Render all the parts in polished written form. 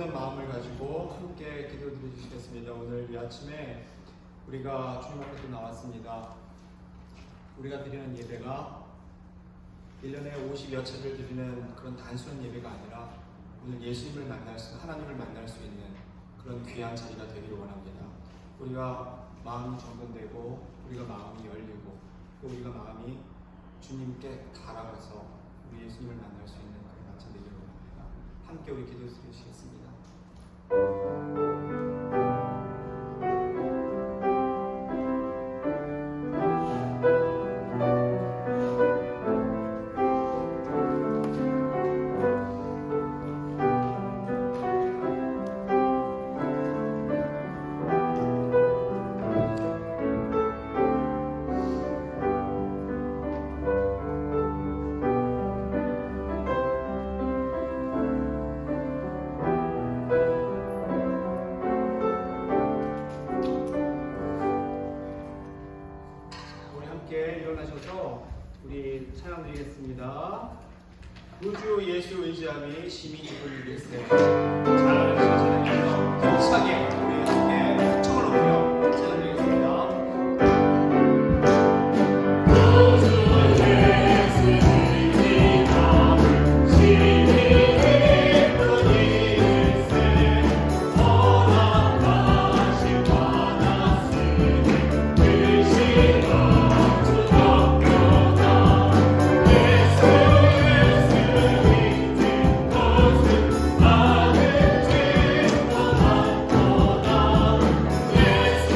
기도하는 마음을 가지고 함께 기도드려 주시겠습니다. 오늘 이 아침에 우리가 주님 앞에 또 나왔습니다. 우리가 드리는 예배가 1년에 50여 차례를 드리는 그런 단순한 예배가 아니라 오늘 예수님을 만날 수, 하나님을 만날 수 있는 그런 귀한 자리가 되기를 원합니다. 우리가 마음이 정돈되고 우리가 마음이 열리고 또 우리가 마음이 주님께 달아가서 우리 예수님을 만날 수 있는 그런 아침 되기를 원합니다. 함께 우리 기도 드리시겠습니다. 우리 찬양 드리겠습니다. 우주 예수 의지함이 심히 기쁜 일일세. 찬양을 찬양해서 힘차게 우리 함께 청을 올려 찬양 드리겠습니다. Yes.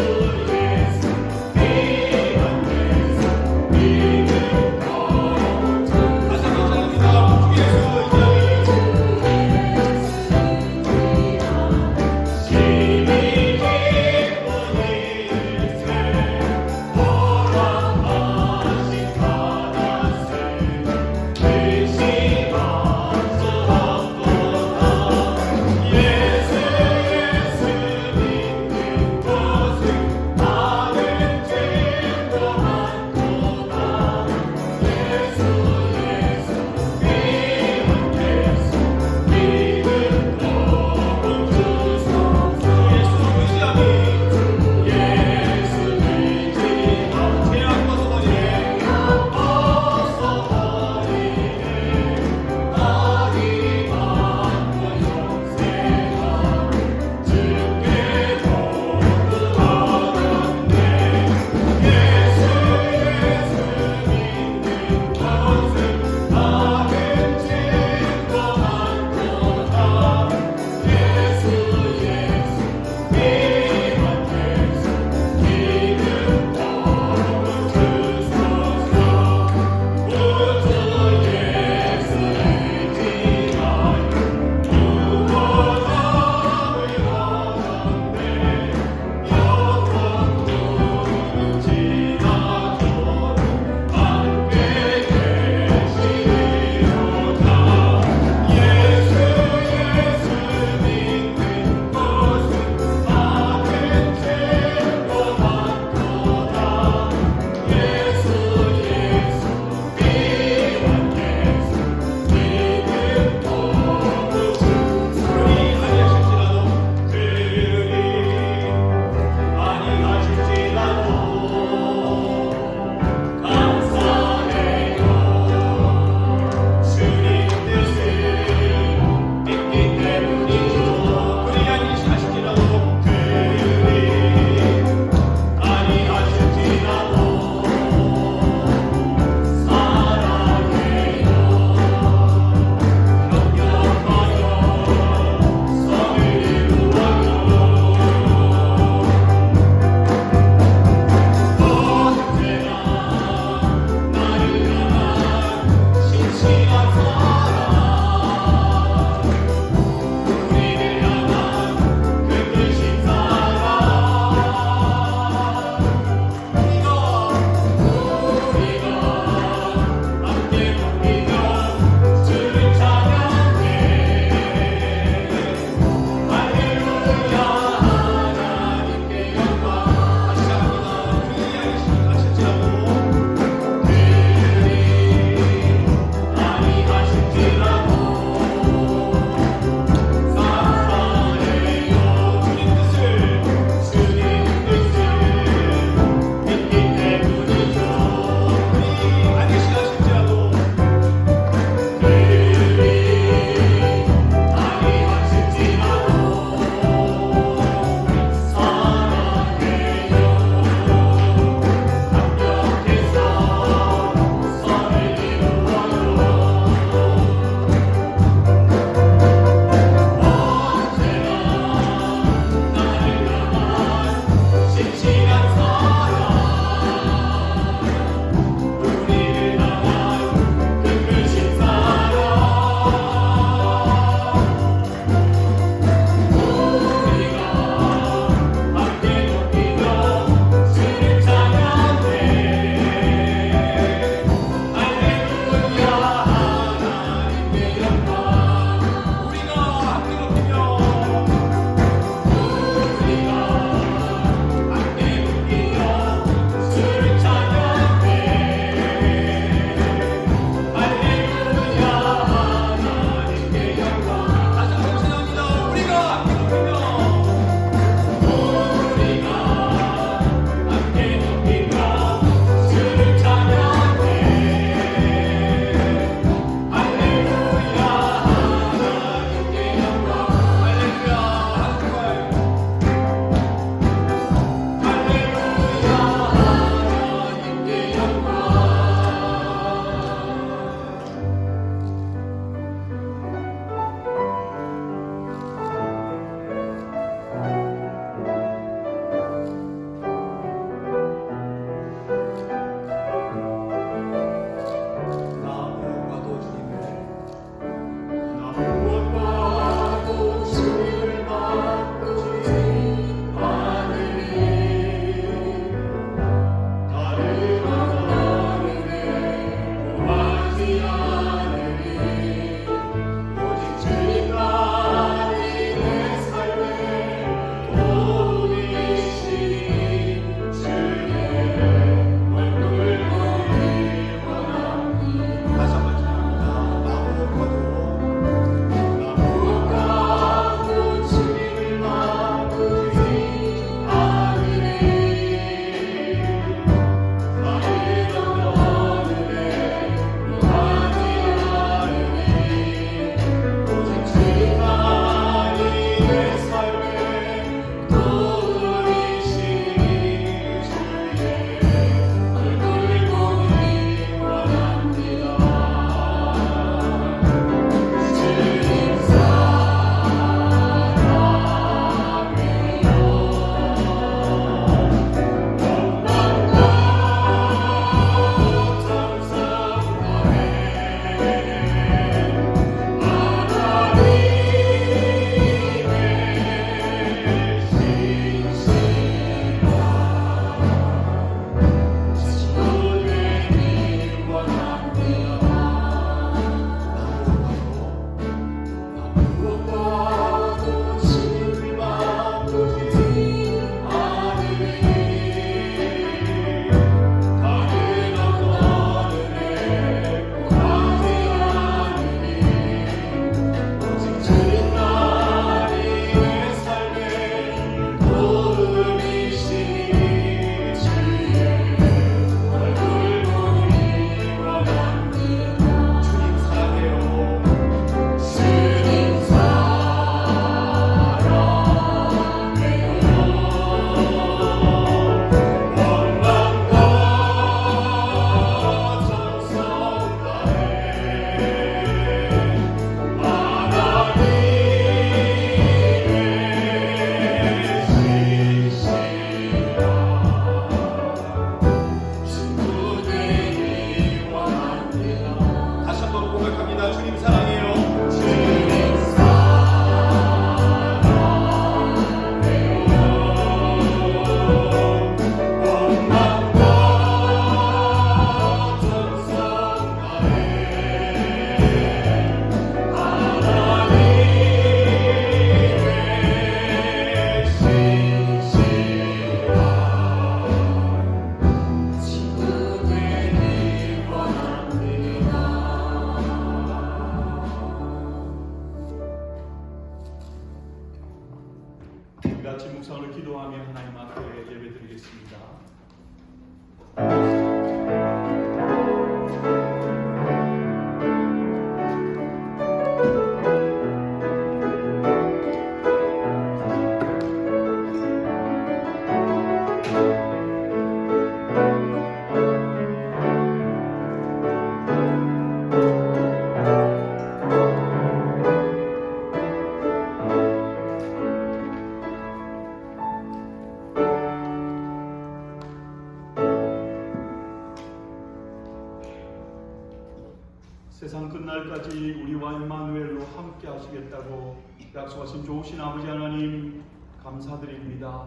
세상 끝날까지 우리와 임마누엘로 함께 하시겠다고 약속하신 좋으신 아버지 하나님 감사드립니다.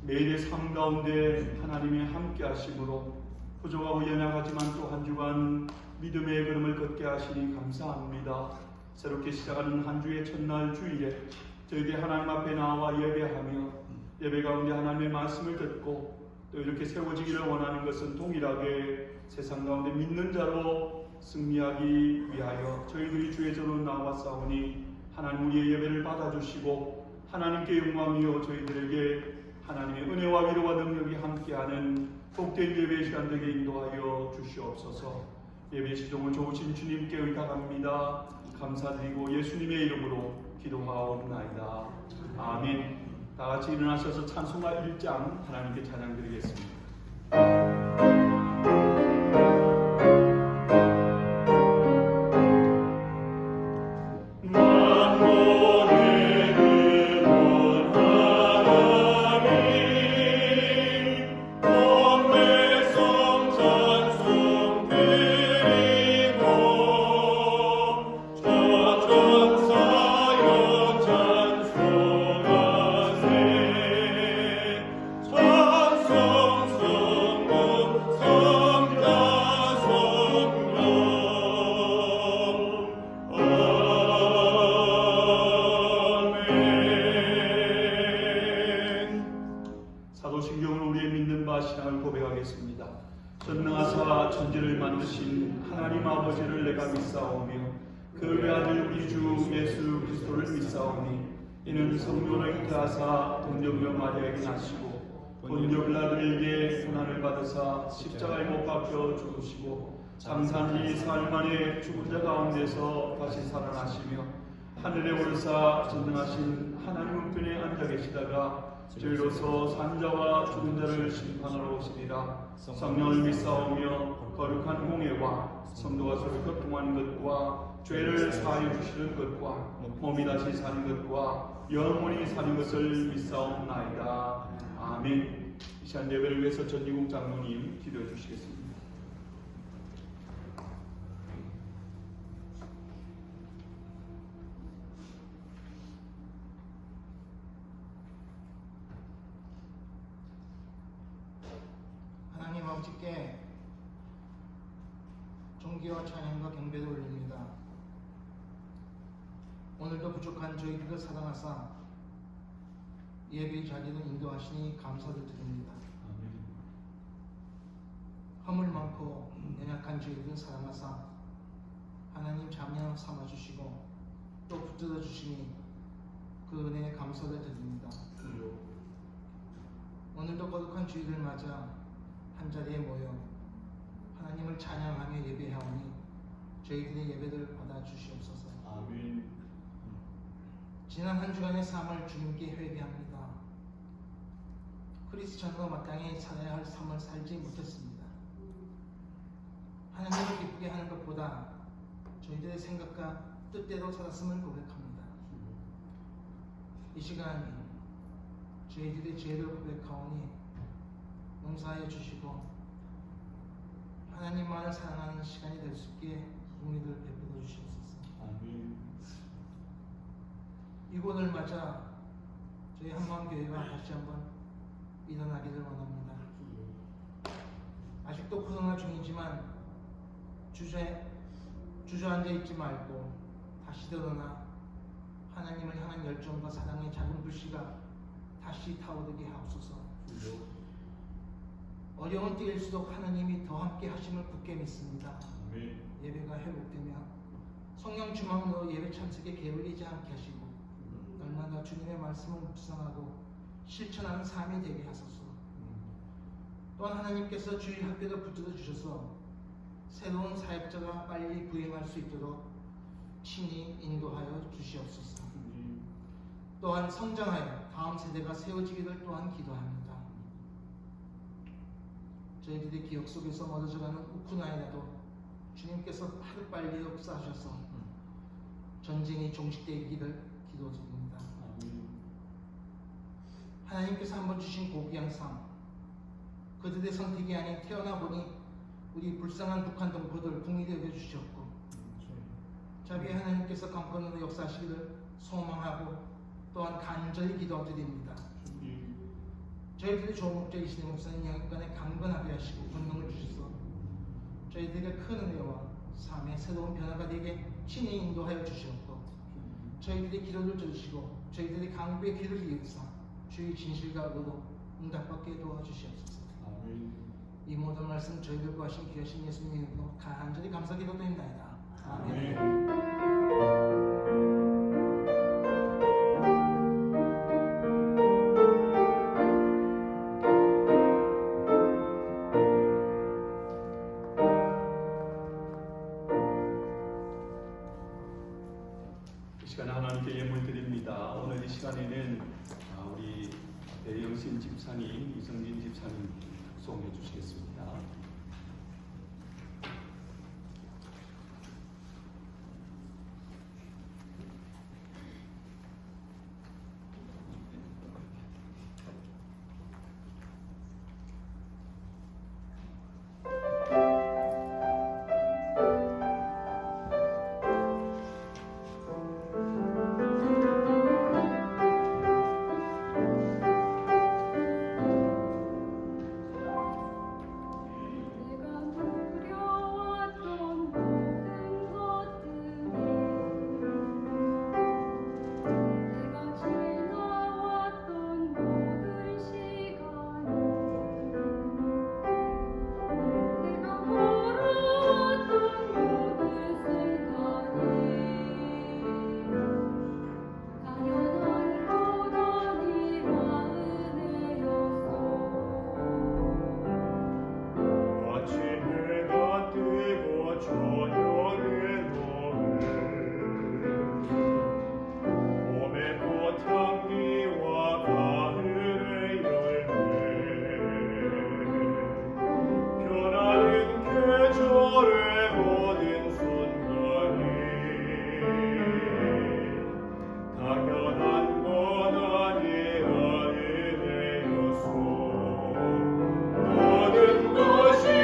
매일의 삶 가운데 하나님의 함께 하심으로 부족하고 연약하지만 또 한 주간 믿음의 걸음을 걷게 하시니 감사합니다. 새롭게 시작하는 한 주의 첫날 주일에 저희들이 하나님 앞에 나와 예배하며 예배 가운데 하나님의 말씀을 듣고 또 이렇게 세워지기를 원하는 것은 동일하게 세상 가운데 믿는 자로 승리하기 위하여 저희들이 주의 전으로 나왔사오니 하나님 우리의 예배를 받아주시고 하나님께 영광이요 저희들에게 하나님의 은혜와 위로와 능력이 함께하는 복된 예배 시간 되게 인도하여 주시옵소서. 예배 시종을 좋으신 주님께 의탁합니다. 감사드리고 예수님의 이름으로 기도하옵나이다. 아멘. 다 같이 일어나셔서 찬송가 1장 하나님께 찬양드리겠습니다. 전능하사 천지를 만드신 하나님 아버지를 내가 믿사오며 그 외아들 우리 주 예수 그리스도를 믿사오니 이는 성령을 잉태하사 동정녀 마리아에게 나시고 본저 빌라도에게 고난을 받으사 십자가에 못 박혀 죽으시고 장사한 지 사흘 만에 죽은 자 가운데서 다시 살아나시며 하늘에 오르사 전능하신 하나님 우편에 앉아 계시다가 저희로서 산자와 죽은 자를 심판하러 오시리라. 성령을 믿사오며 거룩한 공예와 성도가 서로 교통하는 것과 죄를 사하여 주시는 것과 몸이 다시 사는 것과 영원히 사는 것을 믿사옵나이다. 아멘. 이 시간 예배를 위해서 전지국 장로님 기도해 주시겠습니다. 하나님 아버지께 존귀와 찬양과 경배를 올립니다. 오늘도 부족한 저희들을 사랑하사 예배의 자리로 인도하시니 감사를 드립니다. 허물 많고 연약한 저희들을 사랑하사 하나님 자녀 삼아주시고 또 붙들어 주시니 그 은혜에 감사를 드립니다. 오늘도 거룩한 주일을 맞아 한자리에 모여 하나님을 찬양하며 예배하오니 저희들의 예배를 받아주시옵소서. 아멘. 지난 한 주간의 삶을 주님께 회개합니다. 크리스천으로 마땅히 살아야 할 삶을 살지 못했습니다. 하나님을 기쁘게 하는 것보다 저희들의 생각과 뜻대로 살았음을 고백합니다. 이 시간 저희들의 죄를 고백하오니 용서하여 주시고 하나님만을 사랑하는 시간이 될 수 있게 은혜를 베풀어 주시옵소서. 아멘. 이곳을 맞아 저희 한마음교회가 다시 한번 일어나기를 원합니다. 아직도 코로나 중이지만 주저앉아 있지 말고 다시 일어나 하나님을 향한 열정과 사랑의 작은 불씨가 다시 타오르게 하옵소서. 어려운 때일수록 하나님이 더 함께 하심을 굳게 믿습니다. 아멘. 예배가 회복되며 성령 주망으로 예배 참석에 게을리지 않게 하시고 날마다 주님의 말씀을 묵상하고 실천하는 삶이 되게 하소서. 또한 하나님께서 주일 학교도 붙들어 주셔서 새로운 사역자가 빨리 부임할 수 있도록 친히 인도하여 주시옵소서. 또한 성장하여 다음 세대가 세워지기를 또한 기도합니다. 저희들의 기억 속에서 멀어져가는 우크라이나도 주님께서 하루빨리 역사하셔서 전쟁이 종식되기를 기도드립니다. 하나님께서 한번 주신 고귀한 삶, 그들의 선택이 아닌 태어나 보니 우리 불쌍한 북한 동포들 국민이 여겨주셨고 자비의 하나님께서 강권으로 역사하시기를 소망하고 또한 간절히 기도드립니다. 저희들이 좋은 목적이신 목사님 양육관에 강건하게 하시고 권능을 주셔서 저희들에게 큰 은혜와 삶의 새로운 변화가 되게 친히 인도하여 주시옵고 저희들이 기도를 들으시고 저희들이 강구의 귀를 이어서 주의 진실과 의로 응답받게 도와주시옵소서. 이 모든 말씀 저희들과 하신 귀하신 예수님의 이름으로 간절히 감사 기도드립니다. 아멘. 이 시간에 하나님께 예물 드립니다. 오늘 이 시간에는 우리 대영신 집사님, 이성진 집사님 독송해 주시겠습니다. 모든 것이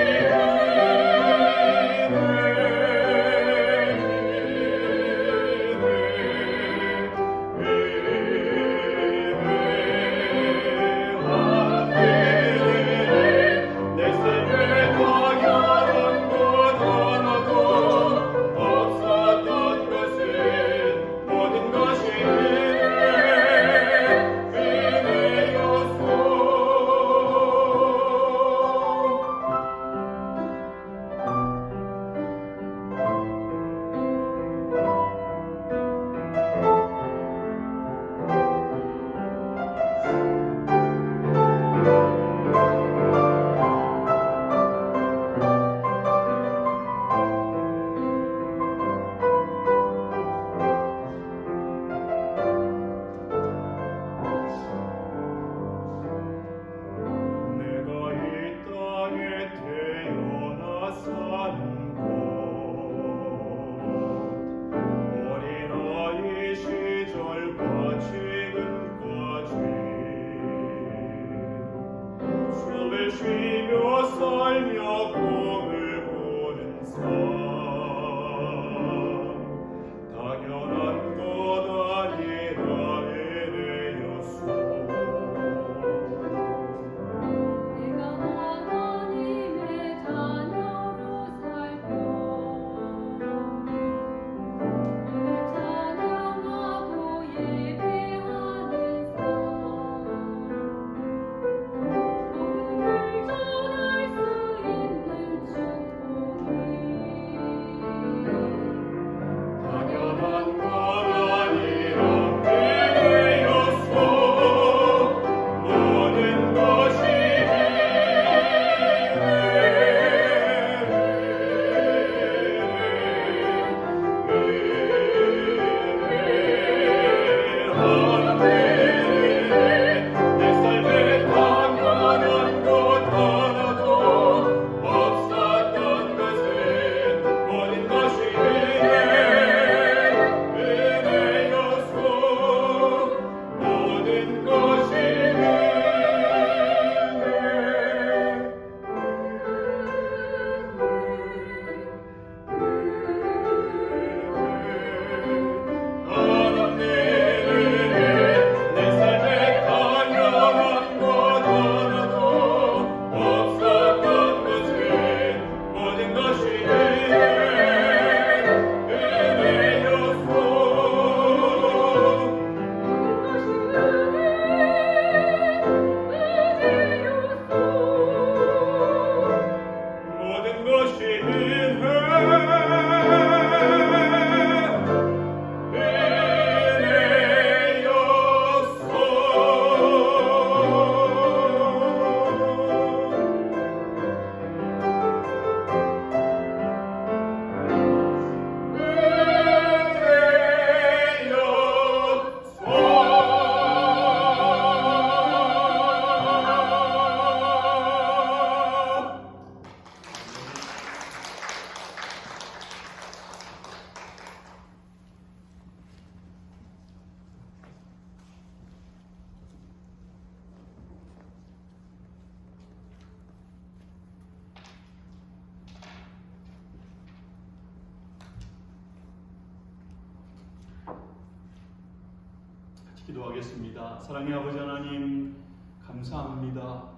기도하겠습니다. 사랑의 아버지 하나님, 감사합니다.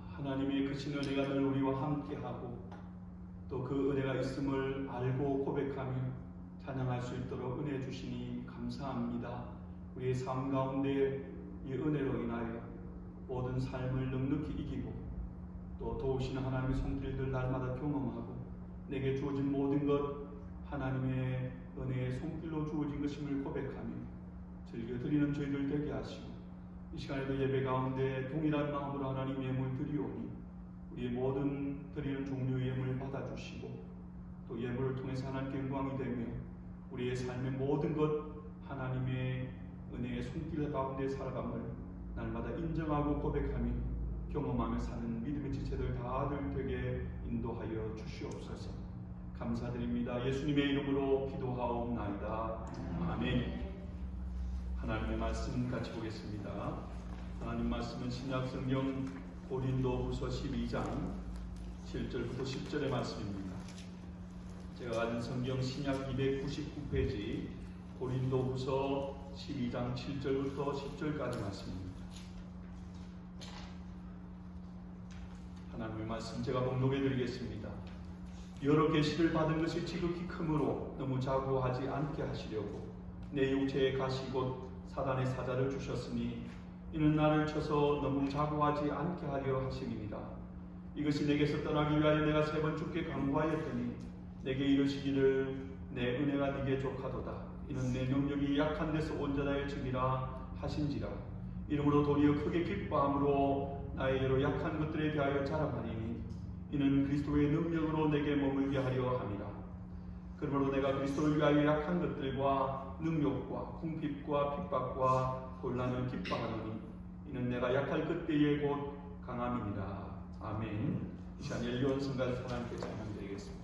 하나님의 크신 은혜가 늘 우리와 함께하고 또 그 은혜가 있음을 알고 고백하며 찬양할 수 있도록 은혜 주시니 감사합니다. 우리의 삶 가운데 이 은혜로 인하여 모든 삶을 넉넉히 이기고 또 도우시는 하나님의 손길들 날마다 경험하고 내게 주어진 모든 것 하나님의 은혜의 손길로 주어진 것임을 고백하며 즐겨드리는 저희들 되게 하시고 이 시간에도 예배 가운데 동일한 마음으로 하나님 예물 드리오니 우리의 모든 드리는 종류의 예물 받아주시고 또 예물을 통해서 하나님께 영광이 되며 우리의 삶의 모든 것 하나님의 은혜의 손길 가운데 살아감을 날마다 인정하고 고백하며 경험하며 사는 믿음의 지체들 다들 되게 인도하여 주시옵소서. 감사드립니다. 예수님의 이름으로 기도하옵나이다. 아멘. 하나님의 말씀 같이 보겠습니다. 하나님 말씀은 신약 성경 고린도후서 12장 7절부터 10절의 말씀입니다. 제가 가진 성경 신약 299페이지 고린도후서 12장 7절부터 10절까지 말씀입니다. 하나님의 말씀 제가 봉독해 드리겠습니다. 여러 계시를 받은 것이 지극히 크므로 너무 자고하지 않게 하시려고 내 육체에 가시 곧 사단의 사자를 주셨으니 이는 나를 쳐서 너무 자고하지 않게 하려 하심이니라. 이것이 내게서 떠나기 위하여 내가 3번 주께 간구하였더니 내게 이르시기를 내 은혜가 네게 족하도다. 이는 내 능력이 약한 데서 온전하여 줌이라 하신지라. 이러므로 도리어 크게 기뻐함으로 나의 여러 약한 것들에 대하여 자랑하리니 이는 그리스도의 능력으로 내게 머물게 하려 함이라. 그러므로 내가 그리스도를 위하여 약한 것들과 능력과 궁핍과 핍박과 곤란을 기뻐하노니 이는 내가 약할 그때에 곧 강함이니라. 아멘. 이 시간 열려온 성가를 하나님께 찬양드리겠습니다.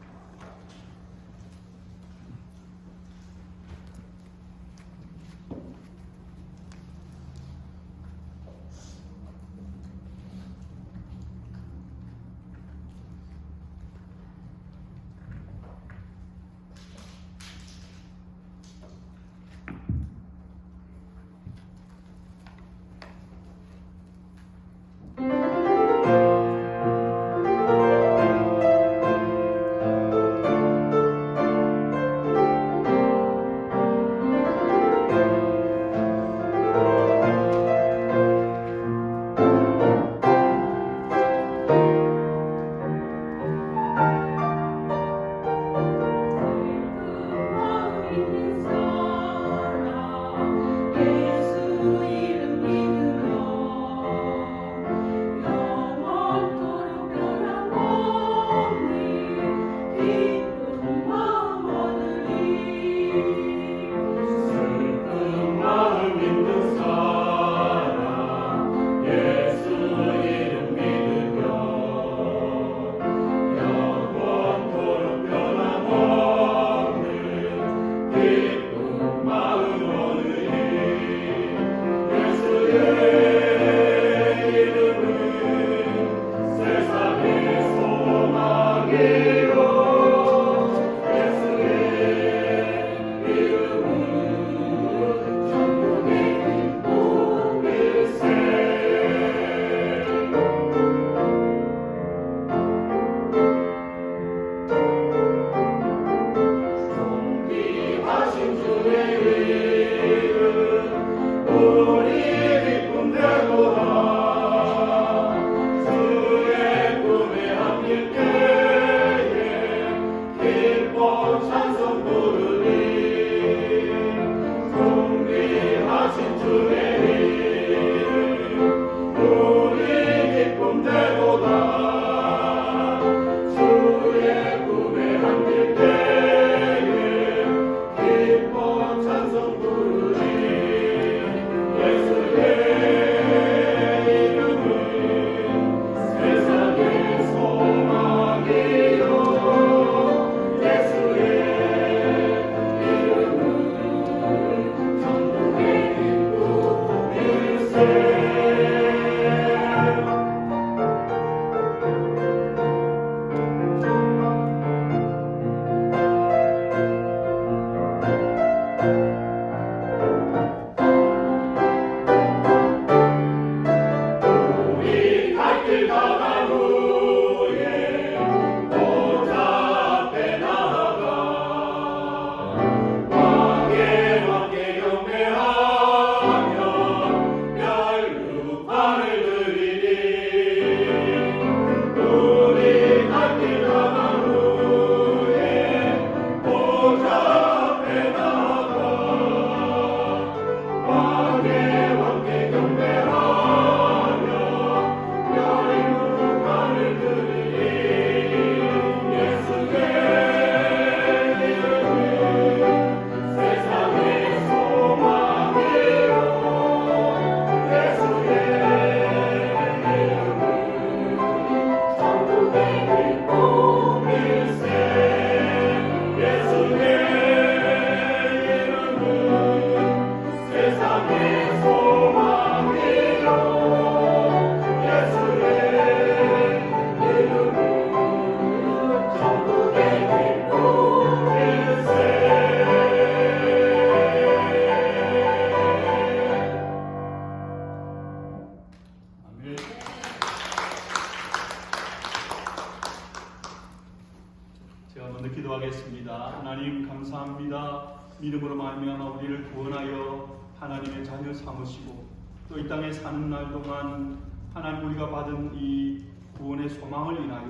여러분들 기도하겠습니다. 하나님 감사합니다. 믿음으로 말미암아 우리를 구원하여 하나님의 자녀 삼으시고 또 이 땅에 사는 날 동안 하나님 우리가 받은 이 구원의 소망을 인하여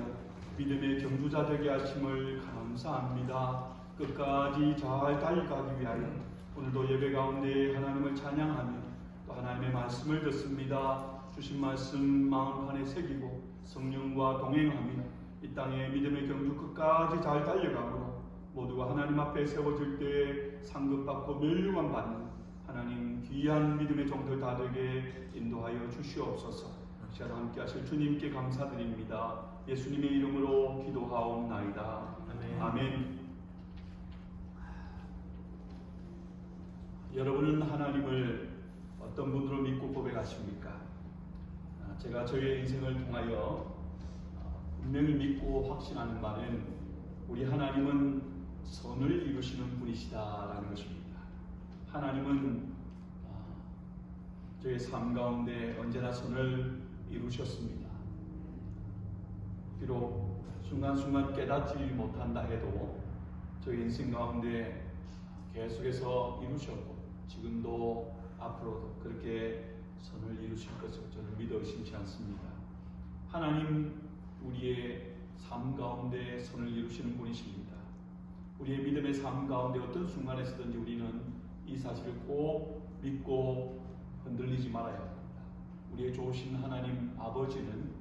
믿음의 경주자 되게 하심을 감사합니다. 끝까지 잘 달려가기 위하여 오늘도 예배 가운데 하나님을 찬양하며 또 하나님의 말씀을 듣습니다. 주신 말씀 마음판에 새기고 성령과 동행하며 이 땅의 믿음의 경주 끝까지 잘 달려가므로 모두가 하나님 앞에 세워질 때 상급받고 멸류관 받는 하나님 귀한 믿음의 종들 다 되게 인도하여 주시옵소서. 시간 함께 하실 주님께 감사드립니다. 예수님의 이름으로 기도하옵나이다. 아멘. 여러분은 하나님을 어떤 분으로 믿고 고백하십니까? 제가 저의 인생을 통하여 분명히 믿고 확신하는 바는 우리 하나님은 선을 이루시는 분이시다라는 것입니다. 하나님은 저의 삶 가운데 언제나 선을 이루셨습니다. 비록 순간순간 깨닫지 못한다 해도 저의 인생 가운데 계속해서 이루셨고 지금도 앞으로도 그렇게 선을 이루실 것을 저는 믿어 의심치 않습니다. 하나님 우리의 삶 가운데 선을 이루시는 분이십니다. 우리의 믿음의 삶 가운데 어떤 순간에서든지 우리는 이 사실을 꼭 믿고 흔들리지 말아야 합니다. 우리의 좋으신 하나님 아버지는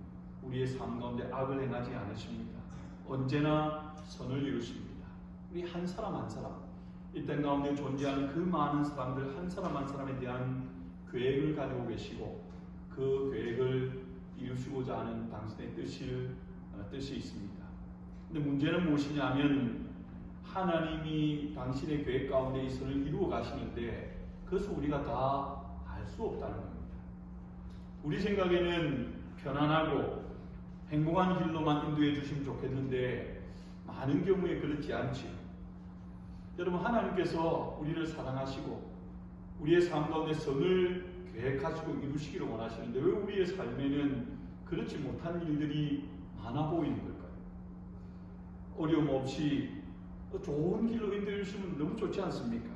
우리의 삶 가운데 악을 행하지 않으십니다. 언제나 선을 이루십니다. 우리 한 사람 한 사람 이 땅 가운데 존재하는 그 많은 사람들 한 사람 한 사람에 대한 계획을 가지고 계시고 그 계획을 이루시고자 하는 당신의 뜻이 있습니다. 근데 문제는 무엇이냐면 하나님이 당신의 계획 가운데 이 선을 이루어 가시는데 그것을 우리가 다 알 수 없다는 겁니다. 우리 생각에는 편안하고 행복한 길로만 인도해 주시면 좋겠는데 많은 경우에 그렇지 않지요. 여러분 하나님께서 우리를 사랑하시고 우리의 삶 가운데 선을 계획하시고 이루시기를 원하시는데 왜 우리의 삶에는 그렇지 못한 일들이 많아 보이는 걸까요? 어려움 없이 좋은 길로 인도해 주시면 너무 좋지 않습니까?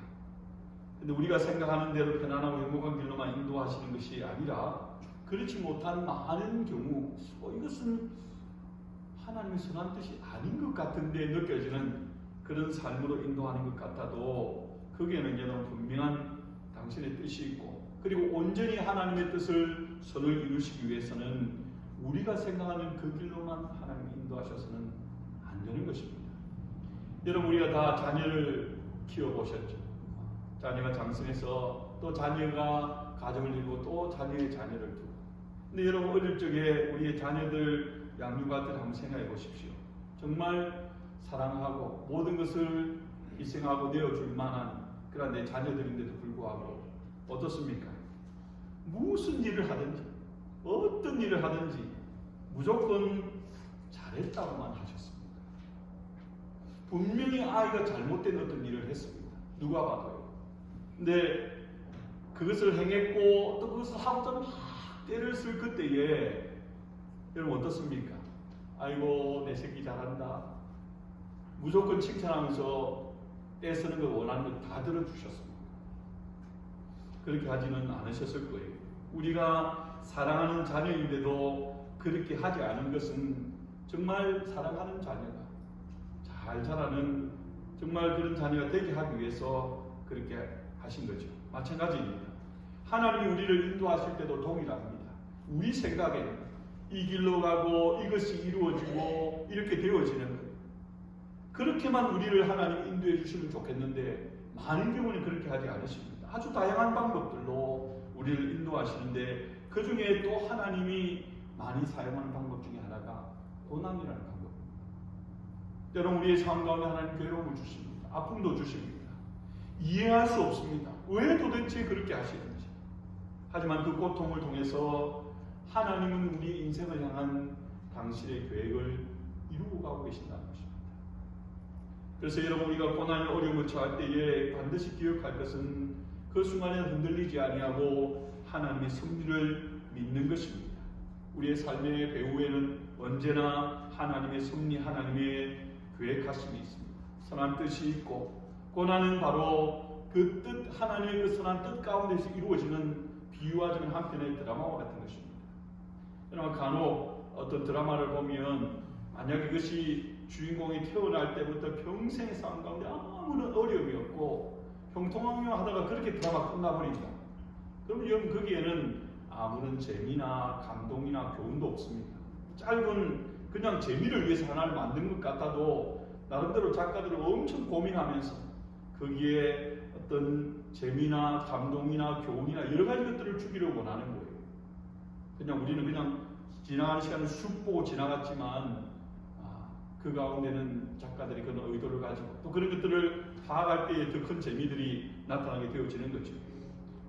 근데 우리가 생각하는 대로 편안하고 행복한 길로만 인도하시는 것이 아니라 그렇지 못한 많은 경우 이것은 하나님의 선한 뜻이 아닌 것 같은데 느껴지는 그런 삶으로 인도하는 것 같아도 거기에는 너무 분명한 당신의 뜻이 있고 그리고 온전히 하나님의 뜻을 선을 이루시기 위해서는 우리가 생각하는 그 길로만 하나님이 인도하셔서는 안 되는 것입니다. 여러분 우리가 다 자녀를 키워보셨죠. 자녀가 장성해서 또 자녀가 가정을 이루고 또 자녀의 자녀를 두고 근데 여러분 어릴 적에 우리의 자녀들 양육할 때를 한번 생각해 보십시오. 정말 사랑하고 모든 것을 희생하고 내어줄 만한 그런 내 자녀들인데도 불구하고 어떻습니까? 무슨 일을 하든지 어떤 일을 하든지 무조건 잘했다고만 하셨습니다. 분명히 아이가 잘못된 어떤 일을 했습니다. 누가 봐도요. 근데 그것을 행했고 또 그것을 하고자 막 때를 쓸 그때에 여러분 어떻습니까? 아이고 내 새끼 잘한다. 무조건 칭찬하면서 떼쓰는 걸 원하는 걸 다 들어주셨습니다. 그렇게 하지는 않으셨을 거예요. 우리가 사랑하는 자녀인데도 그렇게 하지 않은 것은 정말 사랑하는 자녀가 잘 자라는 정말 그런 자녀가 되게 하기 위해서 그렇게 하신 거죠. 마찬가지입니다. 하나님이 우리를 인도하실 때도 동일합니다. 우리 생각에는 이 길로 가고 이것이 이루어지고 이렇게 되어지는 거예요. 그렇게만 우리를 하나님 인도해 주시면 좋겠는데 많은 경우는 그렇게 하지 않으십니다. 아주 다양한 방법들로 우리를 인도하시는데 그 중에 또 하나님이 많이 사용하는 방법 중에 하나가 고난이라는 방법입니다. 여러분 우리의 삶 가운데 하나님 괴로움을 주십니다. 아픔도 주십니다. 이해할 수 없습니다. 왜 도대체 그렇게 하시는지. 하지만 그 고통을 통해서 하나님은 우리 인생을 향한 당신의 계획을 이루고 가고 계신다는 것입니다. 그래서 여러분 우리가 고난이 어려움을 처할 때에 반드시 기억할 것은 그 순간에 흔들리지 아니하고 하나님의 섭리를 믿는 것입니다. 우리의 삶의 배후에는 언제나 하나님의 섭리, 하나님의 계획하심이 있습니다. 선한 뜻이 있고 고난은 바로 그 뜻, 하나님의 그 선한 뜻 가운데서 이루어지는 비유하자면 한편의 드라마와 같은 것입니다. 여러분 간혹 어떤 드라마를 보면 만약 이것이 주인공이 태어날 때부터 평생의 삶 가운데 아무런 어려움이 없고 형통하며 하다가 그렇게 드라마 끝나버린다. 그러면 여러분 거기에는 아무런 재미나 감동이나 교훈도 없습니다. 짧은 그냥 재미를 위해서 하나를 만든 것 같아도 나름대로 작가들은 엄청 고민하면서 거기에 어떤 재미나 감동이나 교훈이나 여러 가지 것들을 주기를 원하는 거예요. 그냥 우리는 그냥 지나가는 시간을 쑥 보고 지나갔지만 그 가운데는 작가들이 그런 의도를 가지고 또 그런 것들을 파악할 때에 더 큰 재미들이 나타나게 되어지는 거죠.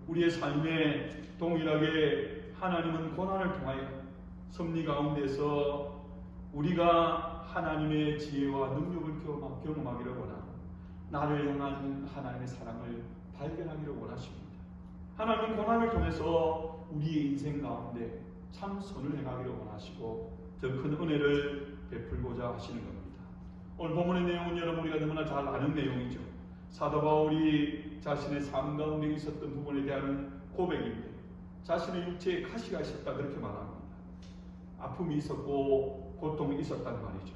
우리의 삶에 동일하게 하나님은 고난을 통하여 섭리 가운데서 우리가 하나님의 지혜와 능력을 경험하기를 원하고 나를 향한 하나님의 사랑을 발견하기를 원하십니다. 하나님은 고난을 통해서 우리의 인생 가운데 참 선을 행하기를 원하시고 더 큰 은혜를 베풀고자 하시는 겁니다. 오늘 본문의 내용은 여러분 우리가 너무나 잘 아는 내용이죠. 사도 바울이 자신의 삶 가운데 있었던 부분에 대한 고백인데 자신의 육체에 가시가 있었다 그렇게 말합니다. 아픔이 있었고 고통이 있었단 말이죠.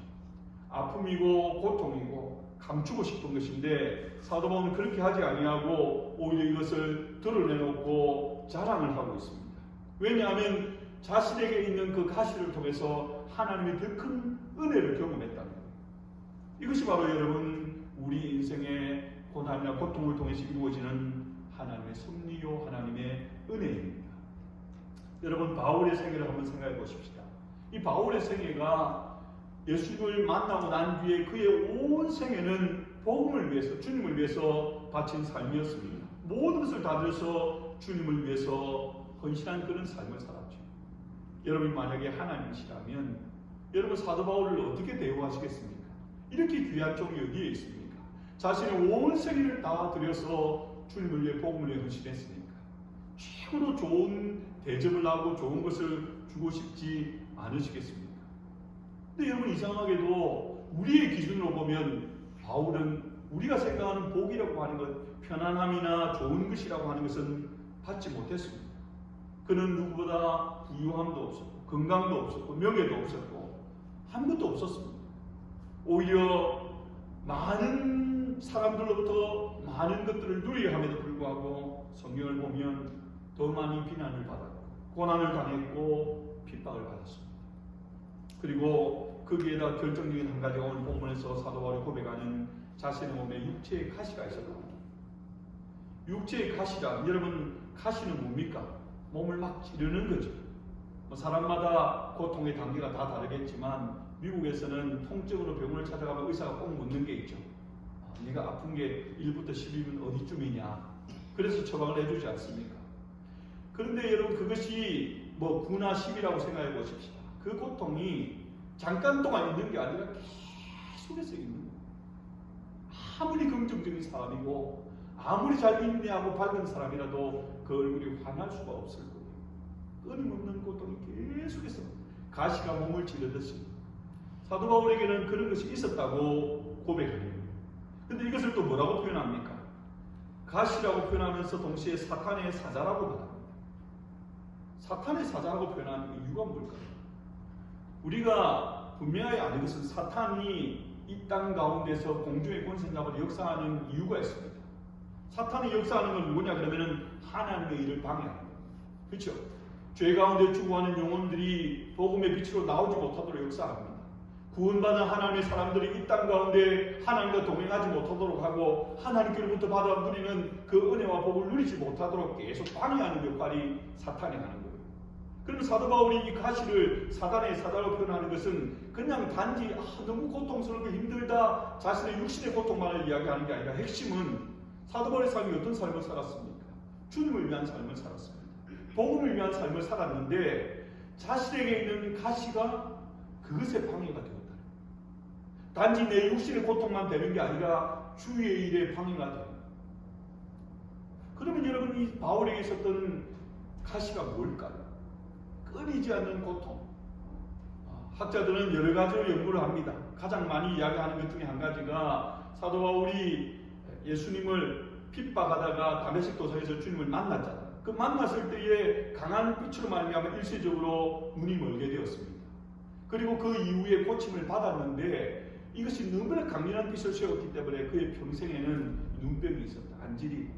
아픔이고 고통이고 감추고 싶은 것인데 사도 바울은 그렇게 하지 아니하고 오히려 이것을 드러내놓고 자랑을 하고 있습니다. 왜냐하면 자신에게 있는 그 가시를 통해서 하나님의 더 큰 은혜를 경험했다는 거예요. 이것이 바로 여러분 우리 인생의 고난이나 고통을 통해서 이루어지는 하나님의 섭리요 하나님의 은혜입니다. 여러분 바울의 생애를 한번 생각해 보십시다. 이 바울의 생애가 예수님을 만나고 난 뒤에 그의 온 생애는 복음을 위해서 주님을 위해서 바친 삶이었습니다. 모든 것을 다 들여서 주님을 위해서 헌신한 그런 삶을 살았죠. 여러분이 만약에 하나님이시라면 여러분 사도 바울을 어떻게 대우하시겠습니까? 이렇게 귀한 종이 어디에 있습니까? 자신의 온 생애를 다 들여서 주님을 위해 복음을 위해 헌신했으니까 최고로 좋은 대접을 하고 좋은 것을 주고 싶지 않으시겠습니까? 근데 여러분 이상하게도 우리의 기준으로 보면 바울은 우리가 생각하는 복이라고 하는 것, 편안함이나 좋은 것이라고 하는 것은 받지 못했습니다. 그는 누구보다 부유함도 없었고 건강도 없었고 명예도 없었고 아무것도 없었습니다. 오히려 많은 사람들로부터 많은 것들을 누리려 함에도 불구하고 성경을 보면 더 많이 비난을 받았고 고난을 당했고 핍박을 받았습니다. 그리고 거기에다 결정적인 한 가지가 오늘 본문에서 사도 바울이 고백하는 자신의 몸에 육체의 가시가 있었다. 육체의 가시란 여러분 가시는 뭡니까? 몸을 막 찌르는 거죠. 사람마다 고통의 단계가 다 다르겠지만 미국에서는 통증으로 병원을 찾아가면 의사가 꼭 묻는 게 있죠. 네가 아픈 게 1부터 10이면 어디쯤이냐. 그래서 처방을 해주지 않습니까? 그런데 여러분 그것이 뭐 9나 10이라고 생각해 보십시다. 그 고통이 잠깐 동안 있는 게 아니라 계속해서 있는 거예요. 아무리 긍정적인 사람이고 아무리 잘 인내하고 밝은 사람이라도 그 얼굴이 환할 수가 없을 거예요. 끊임없는 고통이 계속해서 가시가 몸을 찌르듯이 사도 바울에게는 그런 것이 있었다고 고백해요. 근데 이것을 또 뭐라고 표현합니까? 가시라고 표현하면서 동시에 사탄의 사자라고 말합니다. 사탄의 사자라고 표현하는 이유가 뭘까요? 우리가 분명히 아는 것은 사탄이 이 땅 가운데서 공중의 권세 잡아 역사하는 이유가 있습니다. 사탄이 역사하는 건 누구냐 그러면은 하나님의 일을 방해하는 거예요. 그렇죠? 죄 가운데 추구하는 영혼들이 복음의 빛으로 나오지 못하도록 역사합니다. 구원받은 하나님의 사람들이 이 땅 가운데 하나님과 동행하지 못하도록 하고 하나님께로부터 받아 누리는 그 은혜와 복을 누리지 못하도록 계속 방해하는 역할이 사탄이 하는 거예요. 그러면 사도 바울이 이 가시를 사단의 사자로 표현하는 것은 그냥 단지 너무 고통스럽고 힘들다 자신의 육신의 고통만을 이야기하는 게 아니라 핵심은 사도 바울의 삶이 어떤 삶을 살았습니까? 주님을 위한 삶을 살았습니다. 복음을 위한 삶을 살았는데 자신에게 있는 가시가 그것에 방해가 되었다. 단지 내 육신의 고통만 되는 게 아니라 주의 일에 방해가 돼요. 그러면 여러분 이 바울에게 있었던 가시가 뭘까요? 끊이지 않는 고통. 학자들은 여러 가지로 연구를 합니다. 가장 많이 이야기하는 것 중에 한 가지가 사도 바울이 예수님을 핍박하다가 다메섹 도상에서 주님을 만났잖아요. 그 만났을 때에 강한 빛으로 말미암아 일시적으로 눈이 멀게 되었습니다. 그리고 그 이후에 고침을 받았는데 이것이 너무나 강렬한 빛을 쐬었기 때문에 그의 평생에는 눈병이 있었다. 안질이.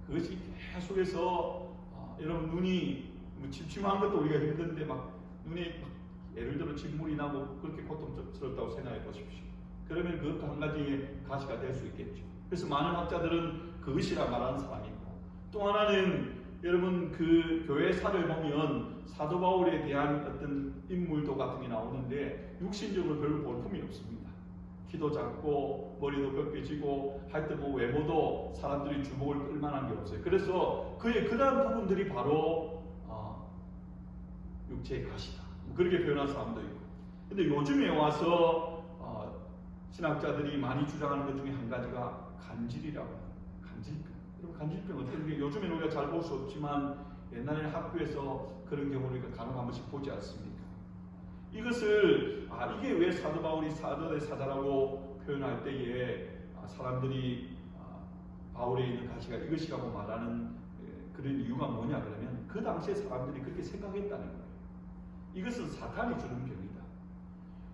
그것이 계속해서 여러분 눈이 뭐 침침한 것도 우리가 힘든데 막 눈에 막 예를 들어 진물이 나고 그렇게 고통스럽다고 생각해 보십시오. 그러면 그것도 한 가지의 가시가 될 수 있겠죠. 그래서 많은 학자들은 그것이라 말하는 사람이 있고, 또 하나는 여러분 그 교회사를 보면 사도 바울에 대한 어떤 인물도 같은 게 나오는데 육신적으로 별로 볼품이 없습니다. 키도 작고 머리도 벗겨지고 하여튼 뭐 외모도 사람들이 주목을 끌 만한 게 없어요. 그래서 그의 그러한 부분들이 바로 육체의 가시다. 그렇게 표현한 사람도 있고. 근데 요즘에 와서 신학자들이 많이 주장하는 것 중에 한 가지가 간질이라고 합니다. 간질병. 여러분 간질병 어떤 게 요즘에는 우리가 잘 볼 수 없지만 옛날에는 학교에서 그런 경우를 간혹 한 번씩 보지 않습니까? 이것을 이게 왜 사도 바울이 사도의 사자라고 표현할 때에 사람들이 바울에 있는 가시가 이것이라고 말하는 그런 이유가 뭐냐 그러면 그 당시에 사람들이 그렇게 생각했다는 거예요. 이것은 사탄이 주는 병이다.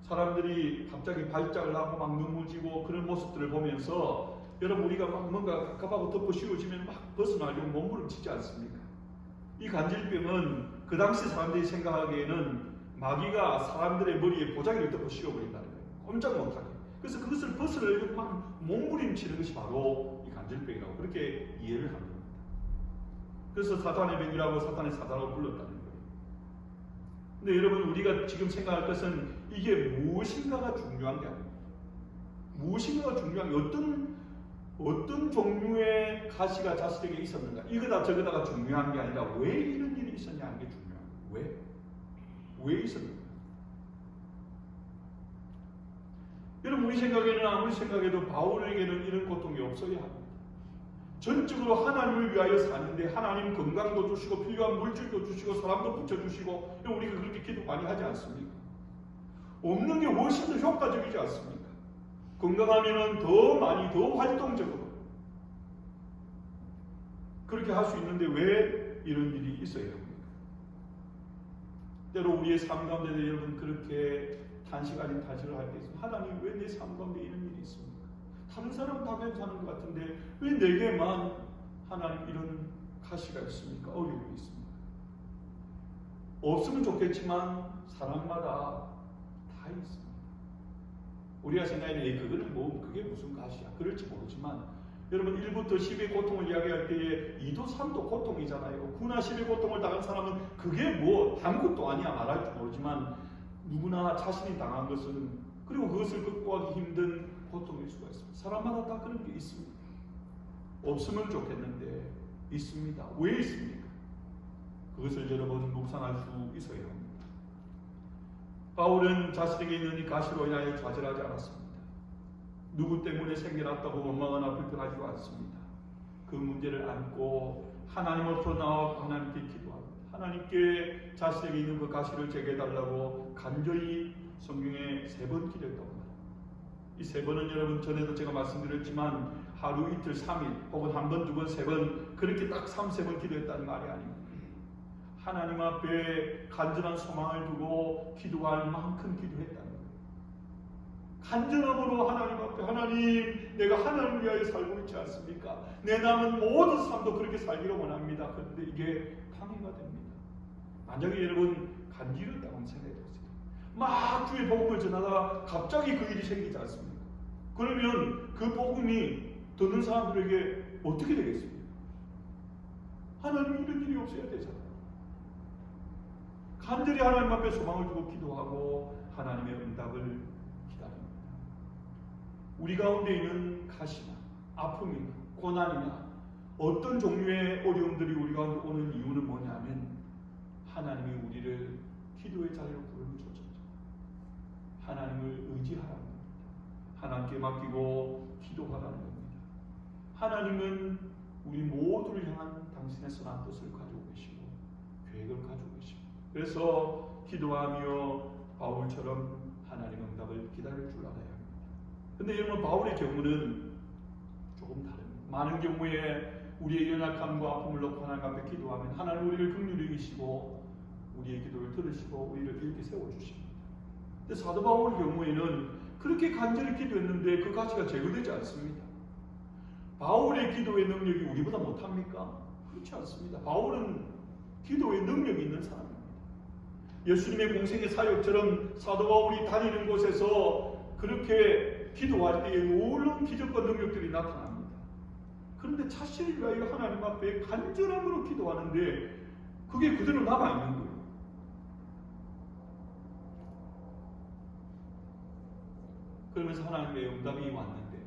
사람들이 갑자기 발작을 하고 막 눈물 지고 그런 모습들을 보면서 여러분 우리가 막 뭔가 갑갑하고 덮어 씌워지면 막 벗어나려고 몸부림치지 않습니까? 이 간질병은 그 당시 사람들이 생각하기에는 마귀가 사람들의 머리에 보자기를 덮어 씌워버린다는 거예요. 꼼짝 못하게. 그래서 그것을 벗어나려고 막 몸부림치는 것이 바로 이 간질병이라고 그렇게 이해를 합니다. 그래서 사탄의 병이라고 사탄의 사자라고 불렀다는 거예요. 근데 여러분 우리가 지금 생각할 것은 이게 무엇인가가 중요한 게 아닙니다. 무엇인가가 중요한 게 어떤 종류의 가시가 자식에게 있었는가 이거다 저거다가 중요한 게 아니라 왜 이런 일이 있었냐 하는 게 중요한 거예요. 왜 있었는가? 여러분 우리 생각에는 아무리 생각해도 바울에게는 이런 고통이 없어야 합니다. 전적으로 하나님을 위하여 사는데 하나님 건강도 주시고 필요한 물질도 주시고 사람도 붙여주시고 우리가 그렇게 기도 많이 하지 않습니까? 없는 게 훨씬 더 효과적이지 않습니까? 건강하면 더 많이 더 활동적으로 그렇게 할 수 있는데 왜 이런 일이 있어야 합니까? 때로 우리의 삶 가운데 여러분 그렇게 단식 아닌 단식을 할 때 있습니다. 하나님 왜 내 삶 가운데 이런 일이 있습니까? 다른 사람은 다 괜찮은 것 같은데 왜 내게만 하나님 이런 가시가 있습니까? 어려움이 있습니까? 없으면 좋겠지만 사람마다 다 있습니다. 우리가 생각하는 그거는 뭐 그게 무슨 가시야 그럴지 모르지만 여러분 1부터 10의 고통을 이야기할 때에 2도 3도 고통이잖아요. 9나 10의 고통을 당한 사람은 그게 뭐 아무것도 아니야 말할 줄 모르지만 누구나 자신이 당한 것은 그리고 그것을 극복하기 힘든 고통일 수가 있습니다. 사람마다 다 그런 게 있습니다. 없으면 좋겠는데 있습니다. 왜 있습니까? 그것을 여러분 묵상할 수 있어야 합니다. 바울은 자신에게 있는 이 가시로 인하여 좌절하지 않았습니다. 누구 때문에 생겨났다고 원망하나 불평하지도 않습니다. 그 문제를 안고 하나님 앞으로 나와 하나님께 기도합니다. 하나님께 자신에게 있는 그 가시를 제게 해달라고 간절히 성경에 3번 기도했다고 합니다. 이 3번은 여러분 전에도 제가 말씀드렸지만 하루 이틀 3일 혹은 한 번, 두 번, 3번 그렇게 딱 3-4번 기도했다는 말이 아닙니다. 하나님 앞에 간절한 소망을 두고 기도할 만큼 기도했다는 거예요. 간절함으로 하나님 앞에 하나님 내가 하나님을 위하여 살고 있지 않습니까? 내 남은 모든 삶도 그렇게 살기를 원합니다. 그런데 이게 방해가 됩니다. 만약에 여러분 간지럽다고 한번 생각해 보세요. 막 주의 복음을 전하다가 갑자기 그 일이 생기지 않습니까? 그러면 그 복음이 듣는 사람들에게 어떻게 되겠습니까? 하나님 이런 일이 없어야 되잖아요. 간절히 하나님 앞에 소망을 두고 기도하고 하나님의 응답을 기다립니다. 우리 가운데 있는 가시나 아픔이나 고난이나 어떤 종류의 어려움들이 우리 가운데 오는 이유는 뭐냐면 하나님이 우리를 기도의 자리로 부르는 초점이죠. 하나님을 의지하라는 겁니다. 하나님께 맡기고 기도하라는 겁니다. 하나님은 우리 모두를 향한 당신의 선한 뜻을 가지고 계시고 계획을 가지고 계십니다. 그래서 기도하며 바울처럼 하나님 응답을 기다릴 줄 알아야 합니다. 근데 여러분, 바울의 경우는 조금 다릅니다. 많은 경우에 우리의 연약함과 아픔을 놓고 하나님 앞에 기도하면 하나님 우리를 긍휼히 여기시고 우리의 기도를 들으시고 우리를 이렇게 세워주십니다. 근데 사도 바울의 경우에는 그렇게 간절히 기도했는데 그 가치가 제거되지 않습니다. 바울의 기도의 능력이 우리보다 못합니까? 그렇지 않습니다. 바울은 기도의 능력이 있는 사람입니다. 예수님의 공생의 사역처럼 사도 바울이 다니는 곳에서 그렇게 기도할 때에 놀라운 기적과 능력들이 나타납니다. 그런데 자신을 위하여 하나님 앞에 간절함으로 기도하는데 그게 그대로 남아있는 거예요. 그러면서 하나님의 응답이 왔는데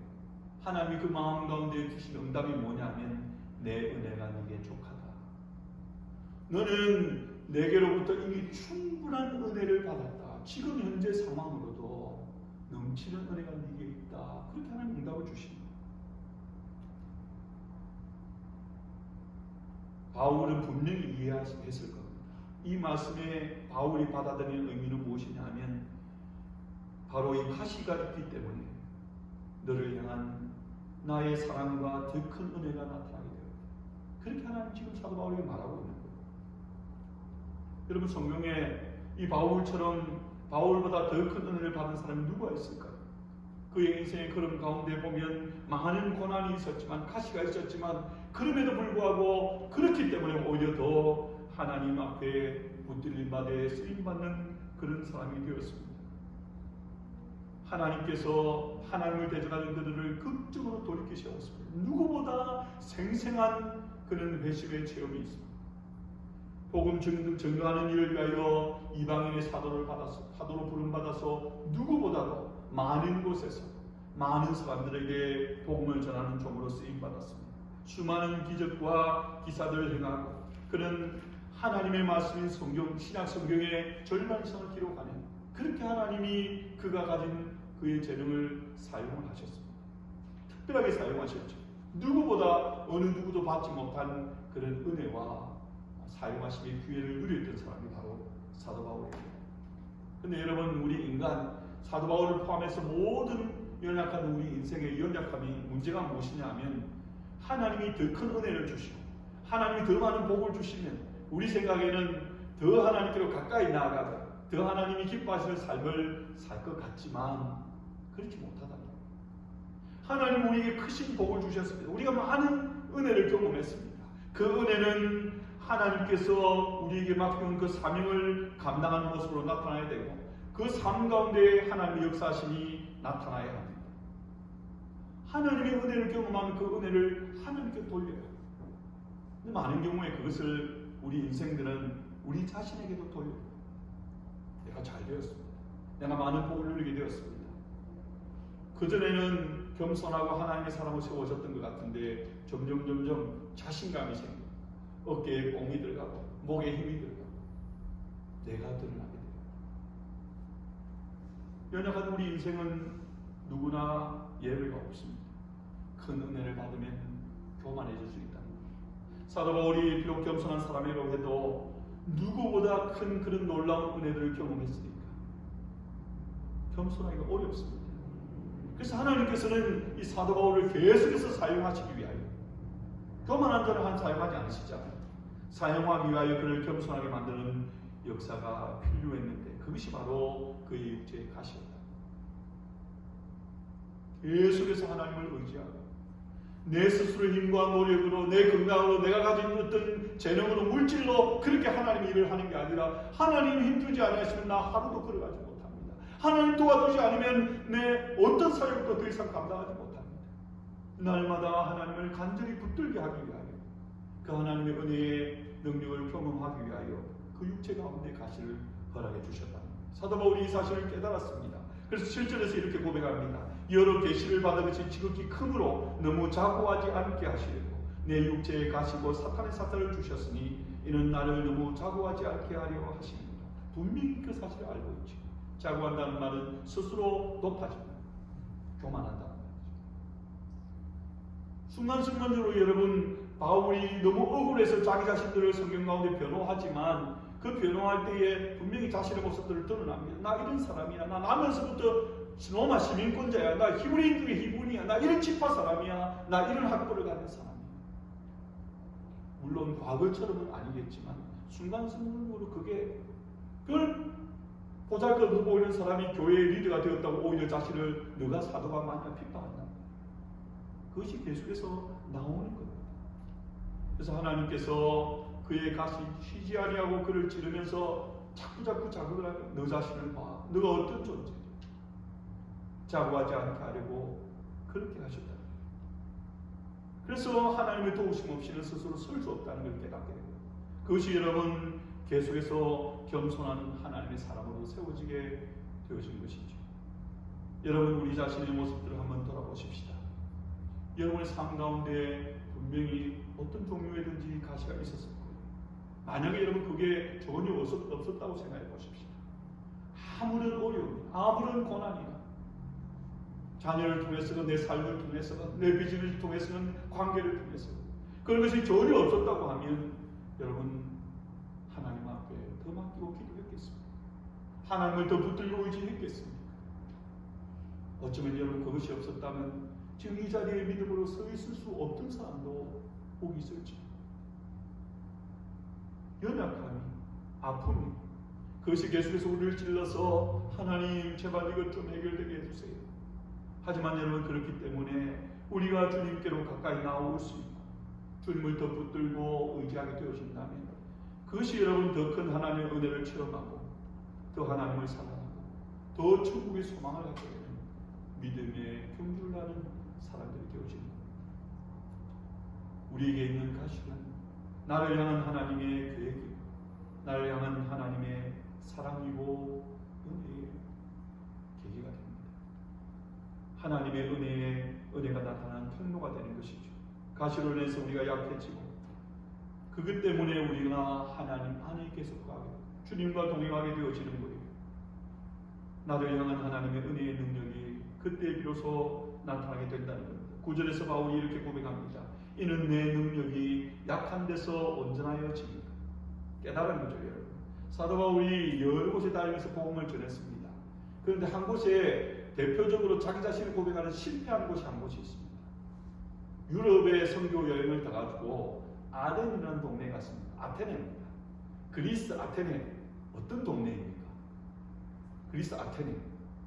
하나님이 그 마음 가운데 주신 응답이 뭐냐면 내 은혜가 네게 족하다. 너는 내게로부터 이미 충분한 은혜를 받았다. 지금 현재 상황으로도 넘치는 은혜가 네게 있다. 그렇게 하나님 응답을 주십니다. 바울은 분명히 이해했을 겁니다. 이 말씀에 바울이 받아들이는 의미는 무엇이냐면 바로 이 가시가 있기 때문에 너를 향한 나의 사랑과 더 큰 은혜가 나타나게 되었다. 그렇게 하나님 지금 사도 바울에게 말하고 있는 거예요. 여러분, 성경에 이 바울처럼 바울보다 더 큰 은혜를 받은 사람이 누가 있을까요? 그의 인생의 걸음 가운데 보면 많은 고난이 있었지만 가시가 있었지만 그럼에도 불구하고 그렇기 때문에 오히려 더 하나님 앞에 붙들림 받아 쓰임받는 그런 사람이 되었습니다. 하나님께서 하나님을 대적하는 그들을 극적으로 돌이켜 세웠습니다. 누구보다 생생한 그런 회심의 체험이 있습니다. 복음 증거하는 일을 위하여 이방인의 사도로 부름받아서 누구보다도 많은 곳에서 많은 사람들에게 복음을 전하는 종으로 쓰임받았습니다. 수많은 기적과 기사들을 행하고 그런 하나님의 말씀인 성경, 신약 성경의 절반성을 기록하는 그렇게 하나님이 그가 가진 그의 재능을 사용을 하셨습니다. 특별하게 사용하셨죠. 누구보다 어느 누구도 받지 못한 그런 은혜와 사용하심의 기회를 누렸던 사람이 바로 사도 바울입니다. 근데 여러분, 우리 인간 사도 바울을 포함해서 모든 연약한 우리 인생의 연약함이 문제가 무엇이냐 하면 하나님이 더 큰 은혜를 주시고 하나님이 더 많은 복을 주시면 우리 생각에는 더 하나님께로 가까이 나아가고 더 하나님이 기뻐하시는 삶을 살 것 같지만 그렇지 못하다. 하나님 우리에게 크신 복을 주셨습니다. 우리가 많은 은혜를 경험했습니다. 그 은혜는 하나님께서 우리에게 맡겨온 그 사명을 감당하는 모습으로 나타나야 되고 그 삶 가운데 하나님의 역사심이 나타나야 합니다. 하나님의 은혜를 경험하면 그 은혜를 하나님께 돌려요. 근데 많은 경우에 그것을 우리 인생들은 우리 자신에게도 돌려요. 내가 잘 되었습니다. 내가 많은 복을 누리게 되었습니다. 그전에는 겸손하고 하나님의 사람을 세워졌던 것 같은데 점점 자신감이 생기고 어깨에 뽕이 들어가고 목에 힘이 들어가고 내가 드러나게 돼요. 연약한 우리 인생은 누구나 예외가 없습니다. 큰 은혜를 받으면 교만해질 수 있다는 거예요. 사도 바울이 비록 겸손한 사람이라고 해도 누구보다 큰 그런 놀라운 은혜들을 경험했으니까 겸손하기가 어렵습니다. 그래서 하나님께서는 이 사도 바울을 계속해서 사용하시기 위하여 교만한 자를 사용하지 않으시잖아요. 사용하기 위하여 그를 겸손하게 만드는 역사가 필요했는데 그것이 바로 그의 육체의 가시였다. 계속해서 하나님을 의지하고 내 스스로의 힘과 노력으로 내 건강으로 내가 가진 어떤 재능으로 물질로 그렇게 하나님 일을 하는 게 아니라 하나님 힘주지 않으시면 나 하루도 걸어가지 못합니다. 하나님 도와주지 않으면 내 어떤 사역도 더 이상 감당하지 못합니다. 날마다 하나님을 간절히 붙들게 하기 위하여 그 하나님의 은혜의 능력을 경험하기 위하여 그 육체 가운데 가시를 허락해 주셨다. 사도 바울이 이 사실을 깨달았습니다. 그래서 7절에서 이렇게 고백합니다. 여러 계시를 받은 것이 지극히 크므로 너무 자고하지 않게 하시려고 내 육체에 가시고 사탄의 사탄을 주셨으니 이는 나를 너무 자고하지 않게 하려 하십니다. 분명히 그 사실을 알고 있죠. 자고한다는 말은 스스로 높아집니다. 교만한다는 말이죠. 순간순간적으로 여러분 바울이 너무 억울해서 자기 자신들을 성경 가운데 변호하지만 그 변호할 때에 분명히 자신의 모습들을 드러납니다. 나 이런 사람이야. 나 나면서부터 로마 시민권자야. 나 히브리인 중에 히브리야. 나 이런 지파 사람이야. 나 이런 학벌을 가진 사람이야. 물론 과거처럼은 아니겠지만 순간순간으로 그걸 보잘것없어 보이는 사람이 교회의 리더가 되었다고 오히려 자신을 너가 사도가 맞냐 핍박한다. 그것이 계속해서 나오는 겁니다. 그래서 하나님께서 그의 가시 쉬지 아니하고 그를 찌르면서 자꾸 자극을 하면 너 자신을 봐. 너가 어떤 존재냐. 자고하지 않게 하려고 그렇게 하셨다. 그래서 하나님의 도우심 없이는 스스로 설 수 없다는 걸 깨닫게 됩니다. 그것이 여러분 계속해서 겸손한 하나님의 사람으로 세워지게 되어진 것이죠. 여러분 우리 자신의 모습들을 한번 돌아보십시다. 여러분의 삶 가운데 분명히 어떤 종류의든지 가시가 있었을 거예요. 만약에 여러분 그게 전혀 없었다고 생각해 보십시오. 아무런 어려움, 아무런 고난이나 자녀를 통해서든 내 삶을 통해서든 내 비즈니스를 통해서든 관계를 통해서든 그런 것이 전혀 없었다고 하면 여러분 하나님 앞에 더 맡기고 기도했겠습니까? 하나님을 더 붙들고 의지했겠습니까? 어쩌면 여러분 그것이 없었다면 지금 이 자리에 믿음으로 서 있을 수 없던 사람도 꼭 있을지. 연약함이, 아픔이 그것이 계속해서 우리를 찔러서 하나님 제발 이것 좀 해결되게 해주세요. 하지만 여러분 그렇기 때문에 우리가 주님께로 가까이 나올 수 있고 주님을 더 붙들고 의지하게 되어진다면 그것이 여러분 더 큰 하나님의 은혜를 체험하고 더 하나님을 사랑하고 더 천국의 소망을 갖게 되는 믿음의 경주를 나는 사람들이 되어집니다. 우리에게 있는 가시는 나를 향한 하나님의 계획이고 나를 향한 하나님의 사랑이고 은혜의 계기가 됩니다. 하나님의 은혜가 나타나는 통로가 되는 것이죠. 가시로 인해서 우리가 약해지고 그것 때문에 우리가 하나님 안에 계속 가게 주님과 동행하게 되어지는 거예요. 나를 향한 하나님의 은혜의 능력이 그때 비로소 나타나게 된다는 겁니다. 9절에서 바울이 이렇게 고백합니다. 이는 내 능력이 약한 데서 온전하여 집니다. 깨달은 거죠, 여러분. 사도 바울이 여러 곳에 다니면서 복음을 전했습니다. 그런데 한 곳에 대표적으로 자기 자신을 고백하는 실패한 곳이 한 곳이 있습니다. 유럽의 선교 여행을 가가지고 아덴이라는 동네에 갔습니다. 아테네입니다. 그리스 아테네 어떤 동네입니까? 그리스 아테네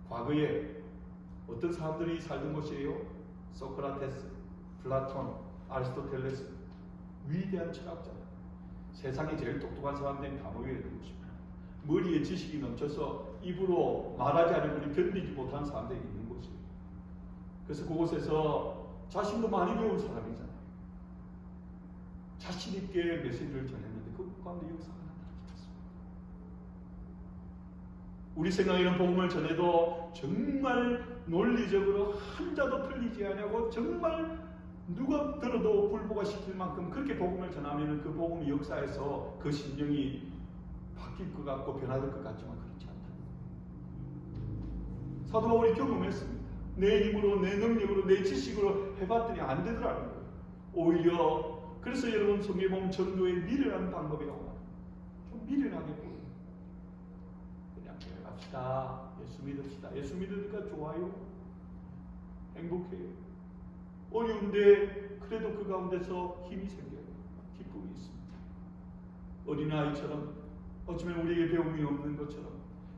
과거에 어떤 사람들이 살던 곳이에요? 소크라테스, 플라톤, 아리스토텔레스 위대한 철학자들 세상에 제일 똑똑한 사람들이 감옥에 있는 곳입니다. 머리에 지식이 넘쳐서 입으로 말하지 않으면 견디지 못한 사람들이 있는 곳이에요. 그래서 그곳에서 자신도 많이 배운 사람이잖아요. 자신 있게 메시지를 전했는데 그 가운데 역사가 나타났습니다. 우리 생각에는 복음을 전해도 정말 논리적으로 한자도 틀리지 않냐고 정말 누가 들어도 불보가 시킬 만큼 그렇게 복음을 전하면 그 복음의 역사에서 그 심령이 바뀔 것 같고 변화될 것 같지만 그렇지 않다. 사도 바울이 경험했습니다. 내 힘으로, 내 능력으로, 내 지식으로 해봤더니 안 되더라는 거예요. 오히려 그래서 여러분 성경에 보면 전도의 미련한 방법이 나와요. 좀 미련하게 보여요. 그냥 갑시다. 예수 믿읍시다. 예수 믿으니까 좋아요. 행복해요. 어려운데 그래도 그 가운데서 힘이 생겨요. 기쁨이 있습니다. 어린아이처럼 어쩌면 우리에게 배움이 없는 것처럼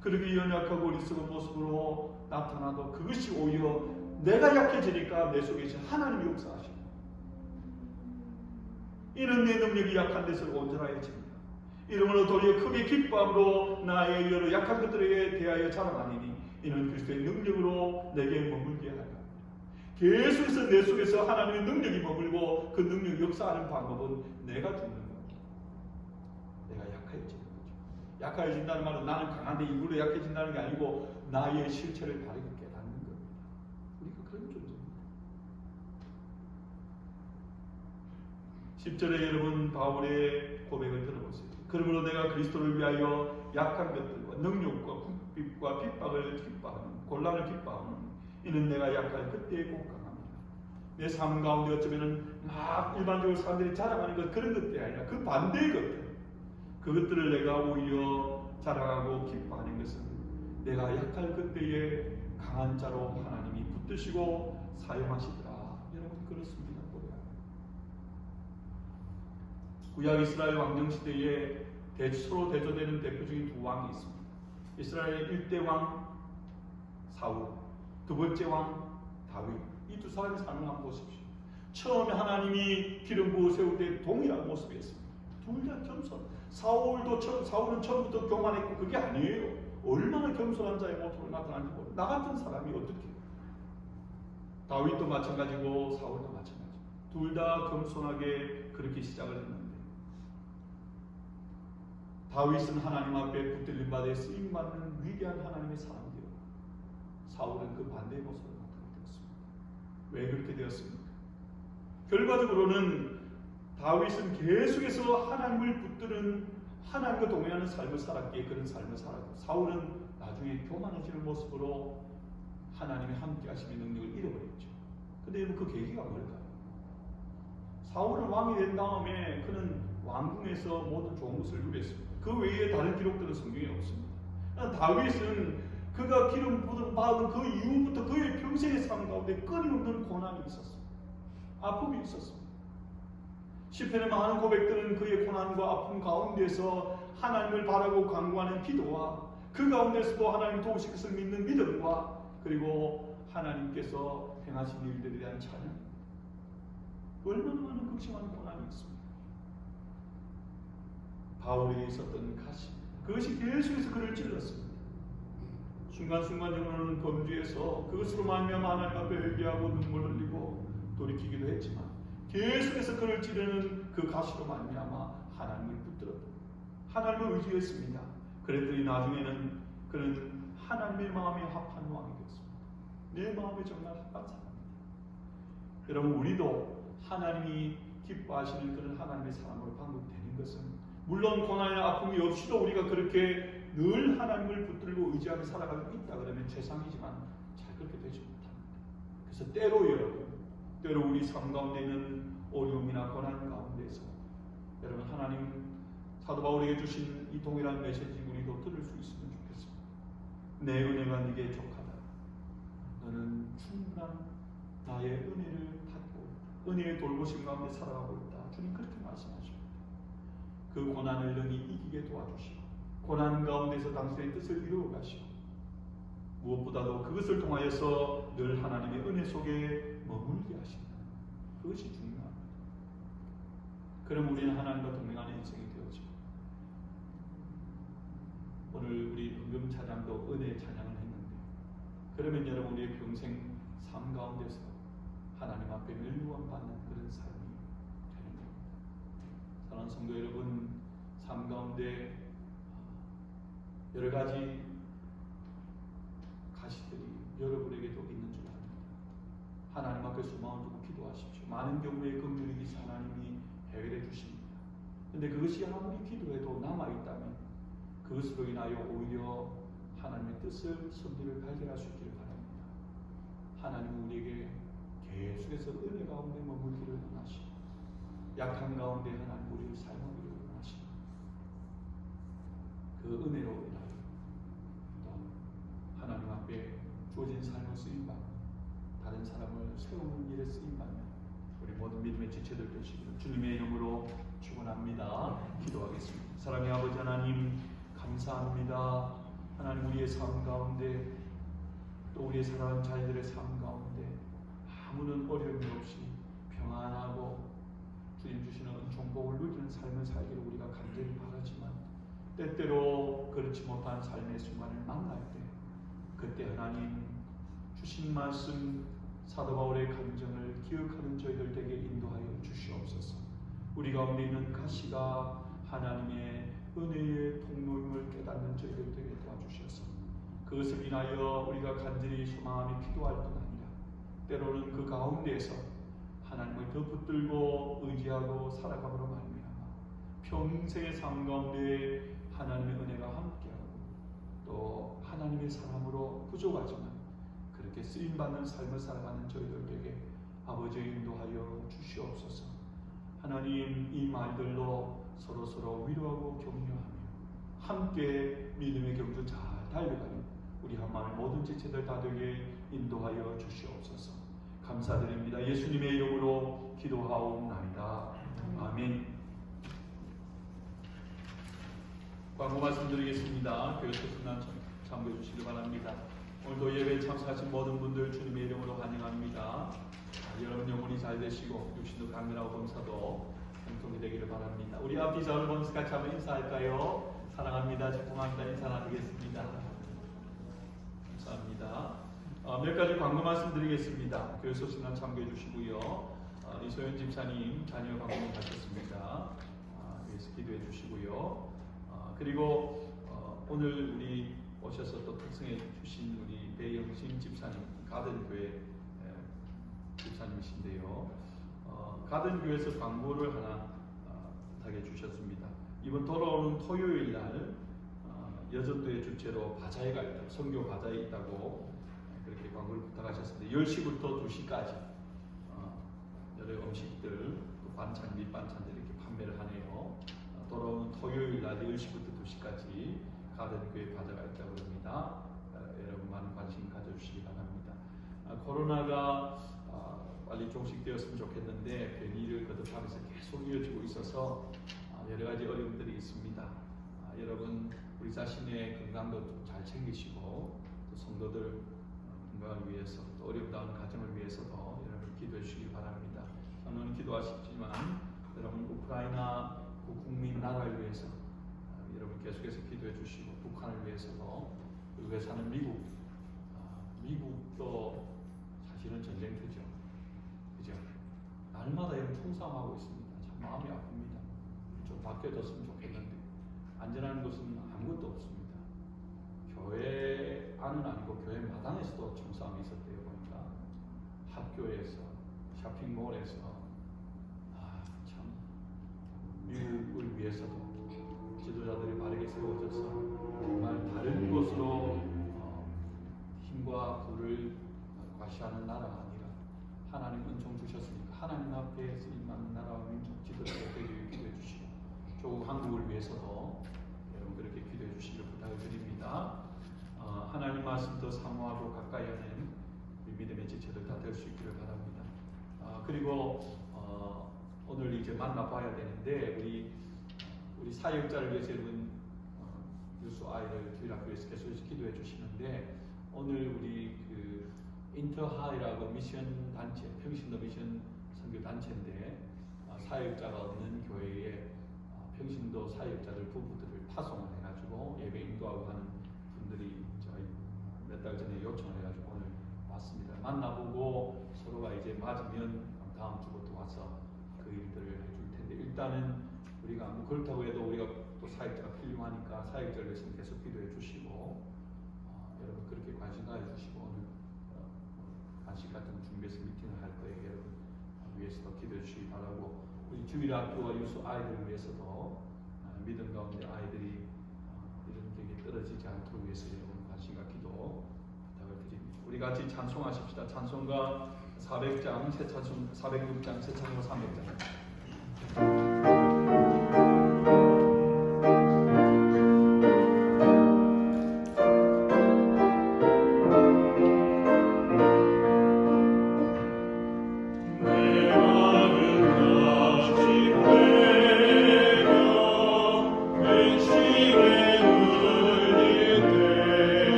그렇게 연약하고 어리석은 모습으로 나타나도 그것이 오히려 내가 약해지니까 내 속에 계신 하나님이 역사하십니다. 이는 내 능력이 약한 데서 온전하여집니다. 이러므로 도리어 크게 기뻐함으로 나의 여러 약한 것들에 대하여 자랑하니니 이는 그리스도의 능력으로 내게 머물게 하리라. 계속해서 내 속에서 하나님의 능력이 머물고 그 능력이 역사하는 방법은 내가 죽는 겁니다. 내가 약해지는 거죠. 약해진다는 말은 나는 강한데 이걸로 약해진다는 게 아니고 나의 실체를 바르게 깨닫는 겁니다. 우리가 그런 존재입니다. 10절에 여러분 바울의 고백을 들어보세요. 그러므로 내가 그리스도를 위하여 약한 것들과 능력과 궁핍과 핍박을 기뻐하는 곤란을 기뻐하는 이는 내가 약할 그때에 꼭 강합니다. 내 삶 가운데 어쩌면은 막 일반적으로 사람들이 자랑하는 것 그런 것들이 아니라 그 반대의 것들 그것들을 내가 오히려 자랑하고 기뻐하는 것은 내가 약할 그때에 강한 자로 하나님이 붙드시고 사용하시더라. 여러분 그렇습니다. 구약 이스라엘 왕정 시대에 서로 대조되는 대표적인 두 왕이 있습니다. 이스라엘 1대 왕 사울, 두 번째 왕 다윗. 이 두 사람의 삶을 한번 보십시오. 처음에 하나님이 기름 부어 세울 때 동일한 모습이었습니다. 둘 다 겸손. 사울은 처음부터 교만했고 그게 아니에요. 얼마나 겸손한 자의 모습으로 나타나는지 모르고 나 같은 사람이 어떻게? 다윗도 마찬가지고 사울도 마찬가지. 둘 다 겸손하게 그렇게 시작을 했는데 다윗은 하나님 앞에 붙들림 받아 쓰임 받는 위대한 하나님의 사람이요. 사울은 그 반대의 모습을 나타나게 되었습니다. 왜 그렇게 되었습니까? 결과적으로는 다윗은 계속해서 하나님을 붙드는 하나님과 동행하는 삶을 살았기에 그런 삶을 살았고 사울은 나중에 교만해지는 모습으로 하나님의 함께 하심의 능력을 잃어버렸죠. 근데 그 계기가 뭘까요? 사울은 왕이 된 다음에 그는 왕궁에서 모든 좋은 것을 누렸습니다. 그 외에 다른 기록들은 성경에 없습니다. 다윗은 그가 기름 부음 받은 그 이후부터 그의 평생의 삶 가운데 끊임없는 고난이 있었습니다. 아픔이 있었습니다. 시편에 많은 고백들은 그의 고난과 아픔 가운데서 하나님을 바라고 간구하는 기도와 그 가운데서도 하나님 도우실 것을 믿는 믿음과 그리고 하나님께서 행하신 일들에 대한 찬양. 얼마나 많은 극심한 고난이 있습니다. 바울에게 있었던 가시, 그것이 계속해서 그를 찔렀습니다. 순간순간적으로는 범죄에서 그것으로 말미암아 하나님 앞에 회개하고 눈물 흘리고 돌이키기도 했지만 계속해서 그를 찌르는 그 가시로 말미암아 하나님을 붙들었다. 하나님을 의지했습니다. 그랬더니 나중에는 그는 하나님의 마음에 합한 왕이 되었습니다. 내 마음에 정말 합한 사람입니다. 여러분 우리도 하나님이 기뻐하시는 그런 하나님의 사람으로 반복되는 것은 물론 고난이나 아픔이 없이도 우리가 그렇게 늘 하나님을 붙들고 의지하며 살아가고 있다 그러면 최상이지만 잘 그렇게 되지 못합니다. 그래서 때로 우리 삶 가운데 있는 어려움이나 고난 가운데서 여러분 하나님 사도 바울에게 주신 이 동일한 메시지 우리도 들을 수 있으면 좋겠습니다. 내 은혜가 네게 족하다. 너는 충분한 나의 은혜를 받고 은혜의 돌보심 가운데 살아가고 있다. 주님 그렇게 말씀하십니다. 그 고난을 능히 이기게 도와주시고 고난 가운데서 당신의 뜻을 이루어 가시고 무엇보다도 그것을 통하여서 늘 하나님의 은혜 속에 머물게 하신다. 그것이 중요합니다. 그럼 우리는 하나님과 동행하는 인생이 되어지고 오늘 우리 은금 찬양도 은혜의 찬양을 했는데 그러면 여러분 우리의 평생 삶 가운데서 하나님 앞에 늘 구원받는 그런 삶이 되는 겁니다. 사랑하는 성도 여러분, 삶 가운데 여러 가지 가시들이 여러분에게도 있는 줄 압니다. 하나님 앞에 소망을 두고 기도하십시오. 많은 경우에 긍휼히 계신 하나님이 해결해 주십니다. 그런데 그것이 아무리 기도해도 남아있다면 그것으로 인하여 오히려 하나님의 뜻을 섭리를 발견할 수 있기를 바랍니다. 하나님은 우리에게 계속해서 은혜 가운데 머물기를 원하시고 약한 가운데 하나님 우리를 사용하기를 원하시고 그 은혜로 인하여 또 하나님 앞에 주어진 삶을 쓰임받고 다른 사람을 세우는 일에 쓰임받는 우리 모든 믿음의 지체들 되시기를 주님의 이름으로 축원합니다. 기도하겠습니다. 사랑의 아버지 하나님 감사합니다. 하나님 우리의 삶 가운데 또 우리의 사랑하는 자녀들의 삶 가운데 아무런 어려움이 없이 평안하고 주님 주시는 은총복을 누리는 삶을 살기를 우리가 간절히 바라지만 때때로 그렇지 못한 삶의 순간을 만날 때 그때 하나님 주신 말씀 사도 바울의 감정을 기억하는 저희들 에게 인도하여 주시옵소서. 우리 가운데 있는 가시가 하나님의 은혜의 통로임을 깨닫는 저희들 에게 도와주셔서 그것을 인하여 우리가 간절히 소망하며 기도할 뿐 아니라 때로는 그 가운데에서 하나님을 더 붙들고 의지하고 살아감으로 말미암아 평생의 삶 가운데 하나님의 은혜가 함께하고 또 하나님의 사람으로 부족하지만 그렇게 쓰임받는 삶을 살아가는 저희들에게 아버지의 인도하여 주시옵소서. 하나님 이 말들로 서로 위로하고 격려하며 함께 믿음의 경주 잘 달려가는 우리 한마음의 모든 지체들 다 되게 인도하여 주시옵소서. 감사드립니다. 예수님의 이름으로 기도하옵나이다. 아멘. 광고 말씀드리겠습니다. 교회 소식난 참고해 주시기 바랍니다. 오늘도 예배에 참석하신 모든 분들 주님의 이름으로 환영합니다. 여러분 영혼이 잘 되시고 육신도 강건하고 범사도 행복이 되기를 바랍니다. 우리 앞뒤 저를 보면서 같이 한번 인사할까요? 사랑합니다. 축복합니다. 인사 나누겠습니다. 감사합니다. 몇 가지 광고 말씀드리겠습니다. 교회 소식난 참고해 주시고요. 이소연 집사님 자녀 방문 하셨습니다. 위해서 기도해 주시고요. 그리고 오늘 우리 오셔서 또 특성해 주신 우리 배영신 집사님, 가든교회 집사님이신데요. 가든교회에서 광고를 하나 부탁해 주셨습니다. 이번 돌아오는 토요일 날 여전도의 주체로 바자회가 있다고, 선교 바자회 있다고 그렇게 광고를 부탁하셨습니다. 10시부터 2시까지 여러 음식들, 또 반찬, 밑반찬들 이렇게 판매를 하네요. 돌아오는 토요일 날 10시부터 2시까지 가든교회 바자가 있다고 합니다. 여러분 많은 관심 가져주시기 바랍니다. 코로나가 빨리 종식되었으면 좋겠는데 변이를 거듭하면서 계속 이어지고 있어서 여러 가지 어려움들이 있습니다. 여러분 우리 자신의 건강도 잘 챙기시고 또 성도들 건강을 위해서 또 어렵다는 가정을 위해서도 여러분 기도해 주시기 바랍니다. 저는 기도하시지만 여러분 우크라이나 국민 나라를 위해서 여러분 계속해서 기도해 주시고 북한을 위해서도 그리고 사는 미국도 사실은 전쟁터죠. 그죠? 날마다 여러분 통상하고 있습니다. 참 마음이 아픕니다. 좀 바뀌어졌으면 좋겠는데 안전한 것은 아무것도 없습니다. 교회 안은 아니고 교회 마당에서도 총싸움이 있었대요. 보니까 학교에서 쇼핑몰에서 참 미국을 위해서도 지도자들이 바르게 세워져서 정말 다른 곳으로 힘과 부를 과시하는 나라가 아니라 하나님 은총 주셨으니까 하나님 앞에 쓰임받는 나라와 민족 지도자가 되기를 기도해 주시고 조국 한국을 위해서도 여러분 그렇게 기도해 주시길 부탁을 드립니다. 하나님 말씀 더 사모하고 가까이 하는 믿음의 지체들 다 될 수 있기를 바랍니다. 그리고 오늘 이제 만나봐야 되는데 우리 사역자를 위해서 여러분 유수 아이들 주일학교에서 계속 기도해 주시는데 오늘 우리 그 인터하이라고 미션 단체, 평신도 미션 선교 단체인데 사역자가 없는 교회에 평신도 사역자들 부부들을 파송을 해가지고 예배 인도하고 하는 분들이 저희 몇 달 전에 요청을 해가지고 오늘 왔습니다. 만나보고 서로가 이제 맞으면 다음 주부터 와서 그 일들을 해줄 텐데 일단은 우리가 그렇다고 해도 우리가 또 사역자가 필요하니까 사역자를 위해서 계속 기도해 주시고 여러분 그렇게 관심 가져주시고 오늘 간식 같은 거 준비해서 미팅을 할 거예요. 여러분 위해서도 기도해 주시기 바라고 우리 주일학교와 유수 아이들을 위해서도 믿음 가운데 아이들이 이런 게 떨어지지 않도록 위해서 여러분 관심과 기도 부탁을 드립니다. 우리 같이 찬송하십시다. 찬송가 400장, 새 찬송 406장, 새 찬송 300장.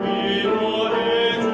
위로해 주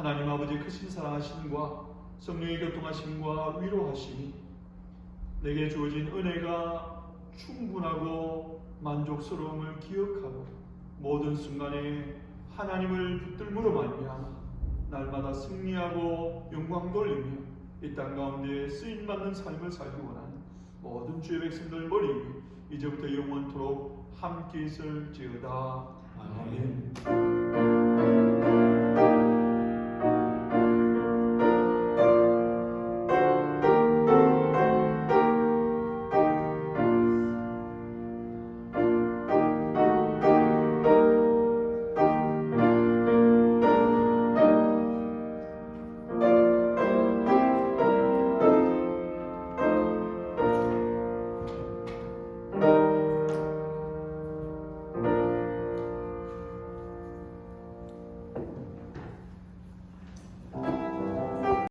하나님 아버지의 크신 사랑하심과 성령의 교통하심과 위로하심이 내게 주어진 은혜가 충분하고 만족스러움을 기억하고 모든 순간에 하나님을 붙들므로 말미암아 날마다 승리하고 영광 돌리며 이 땅 가운데 쓰임받는 삶을 살기 원하는 모든 주의 백성들 머리 위에 이제부터 영원토록 함께 있을지어다. 아멘.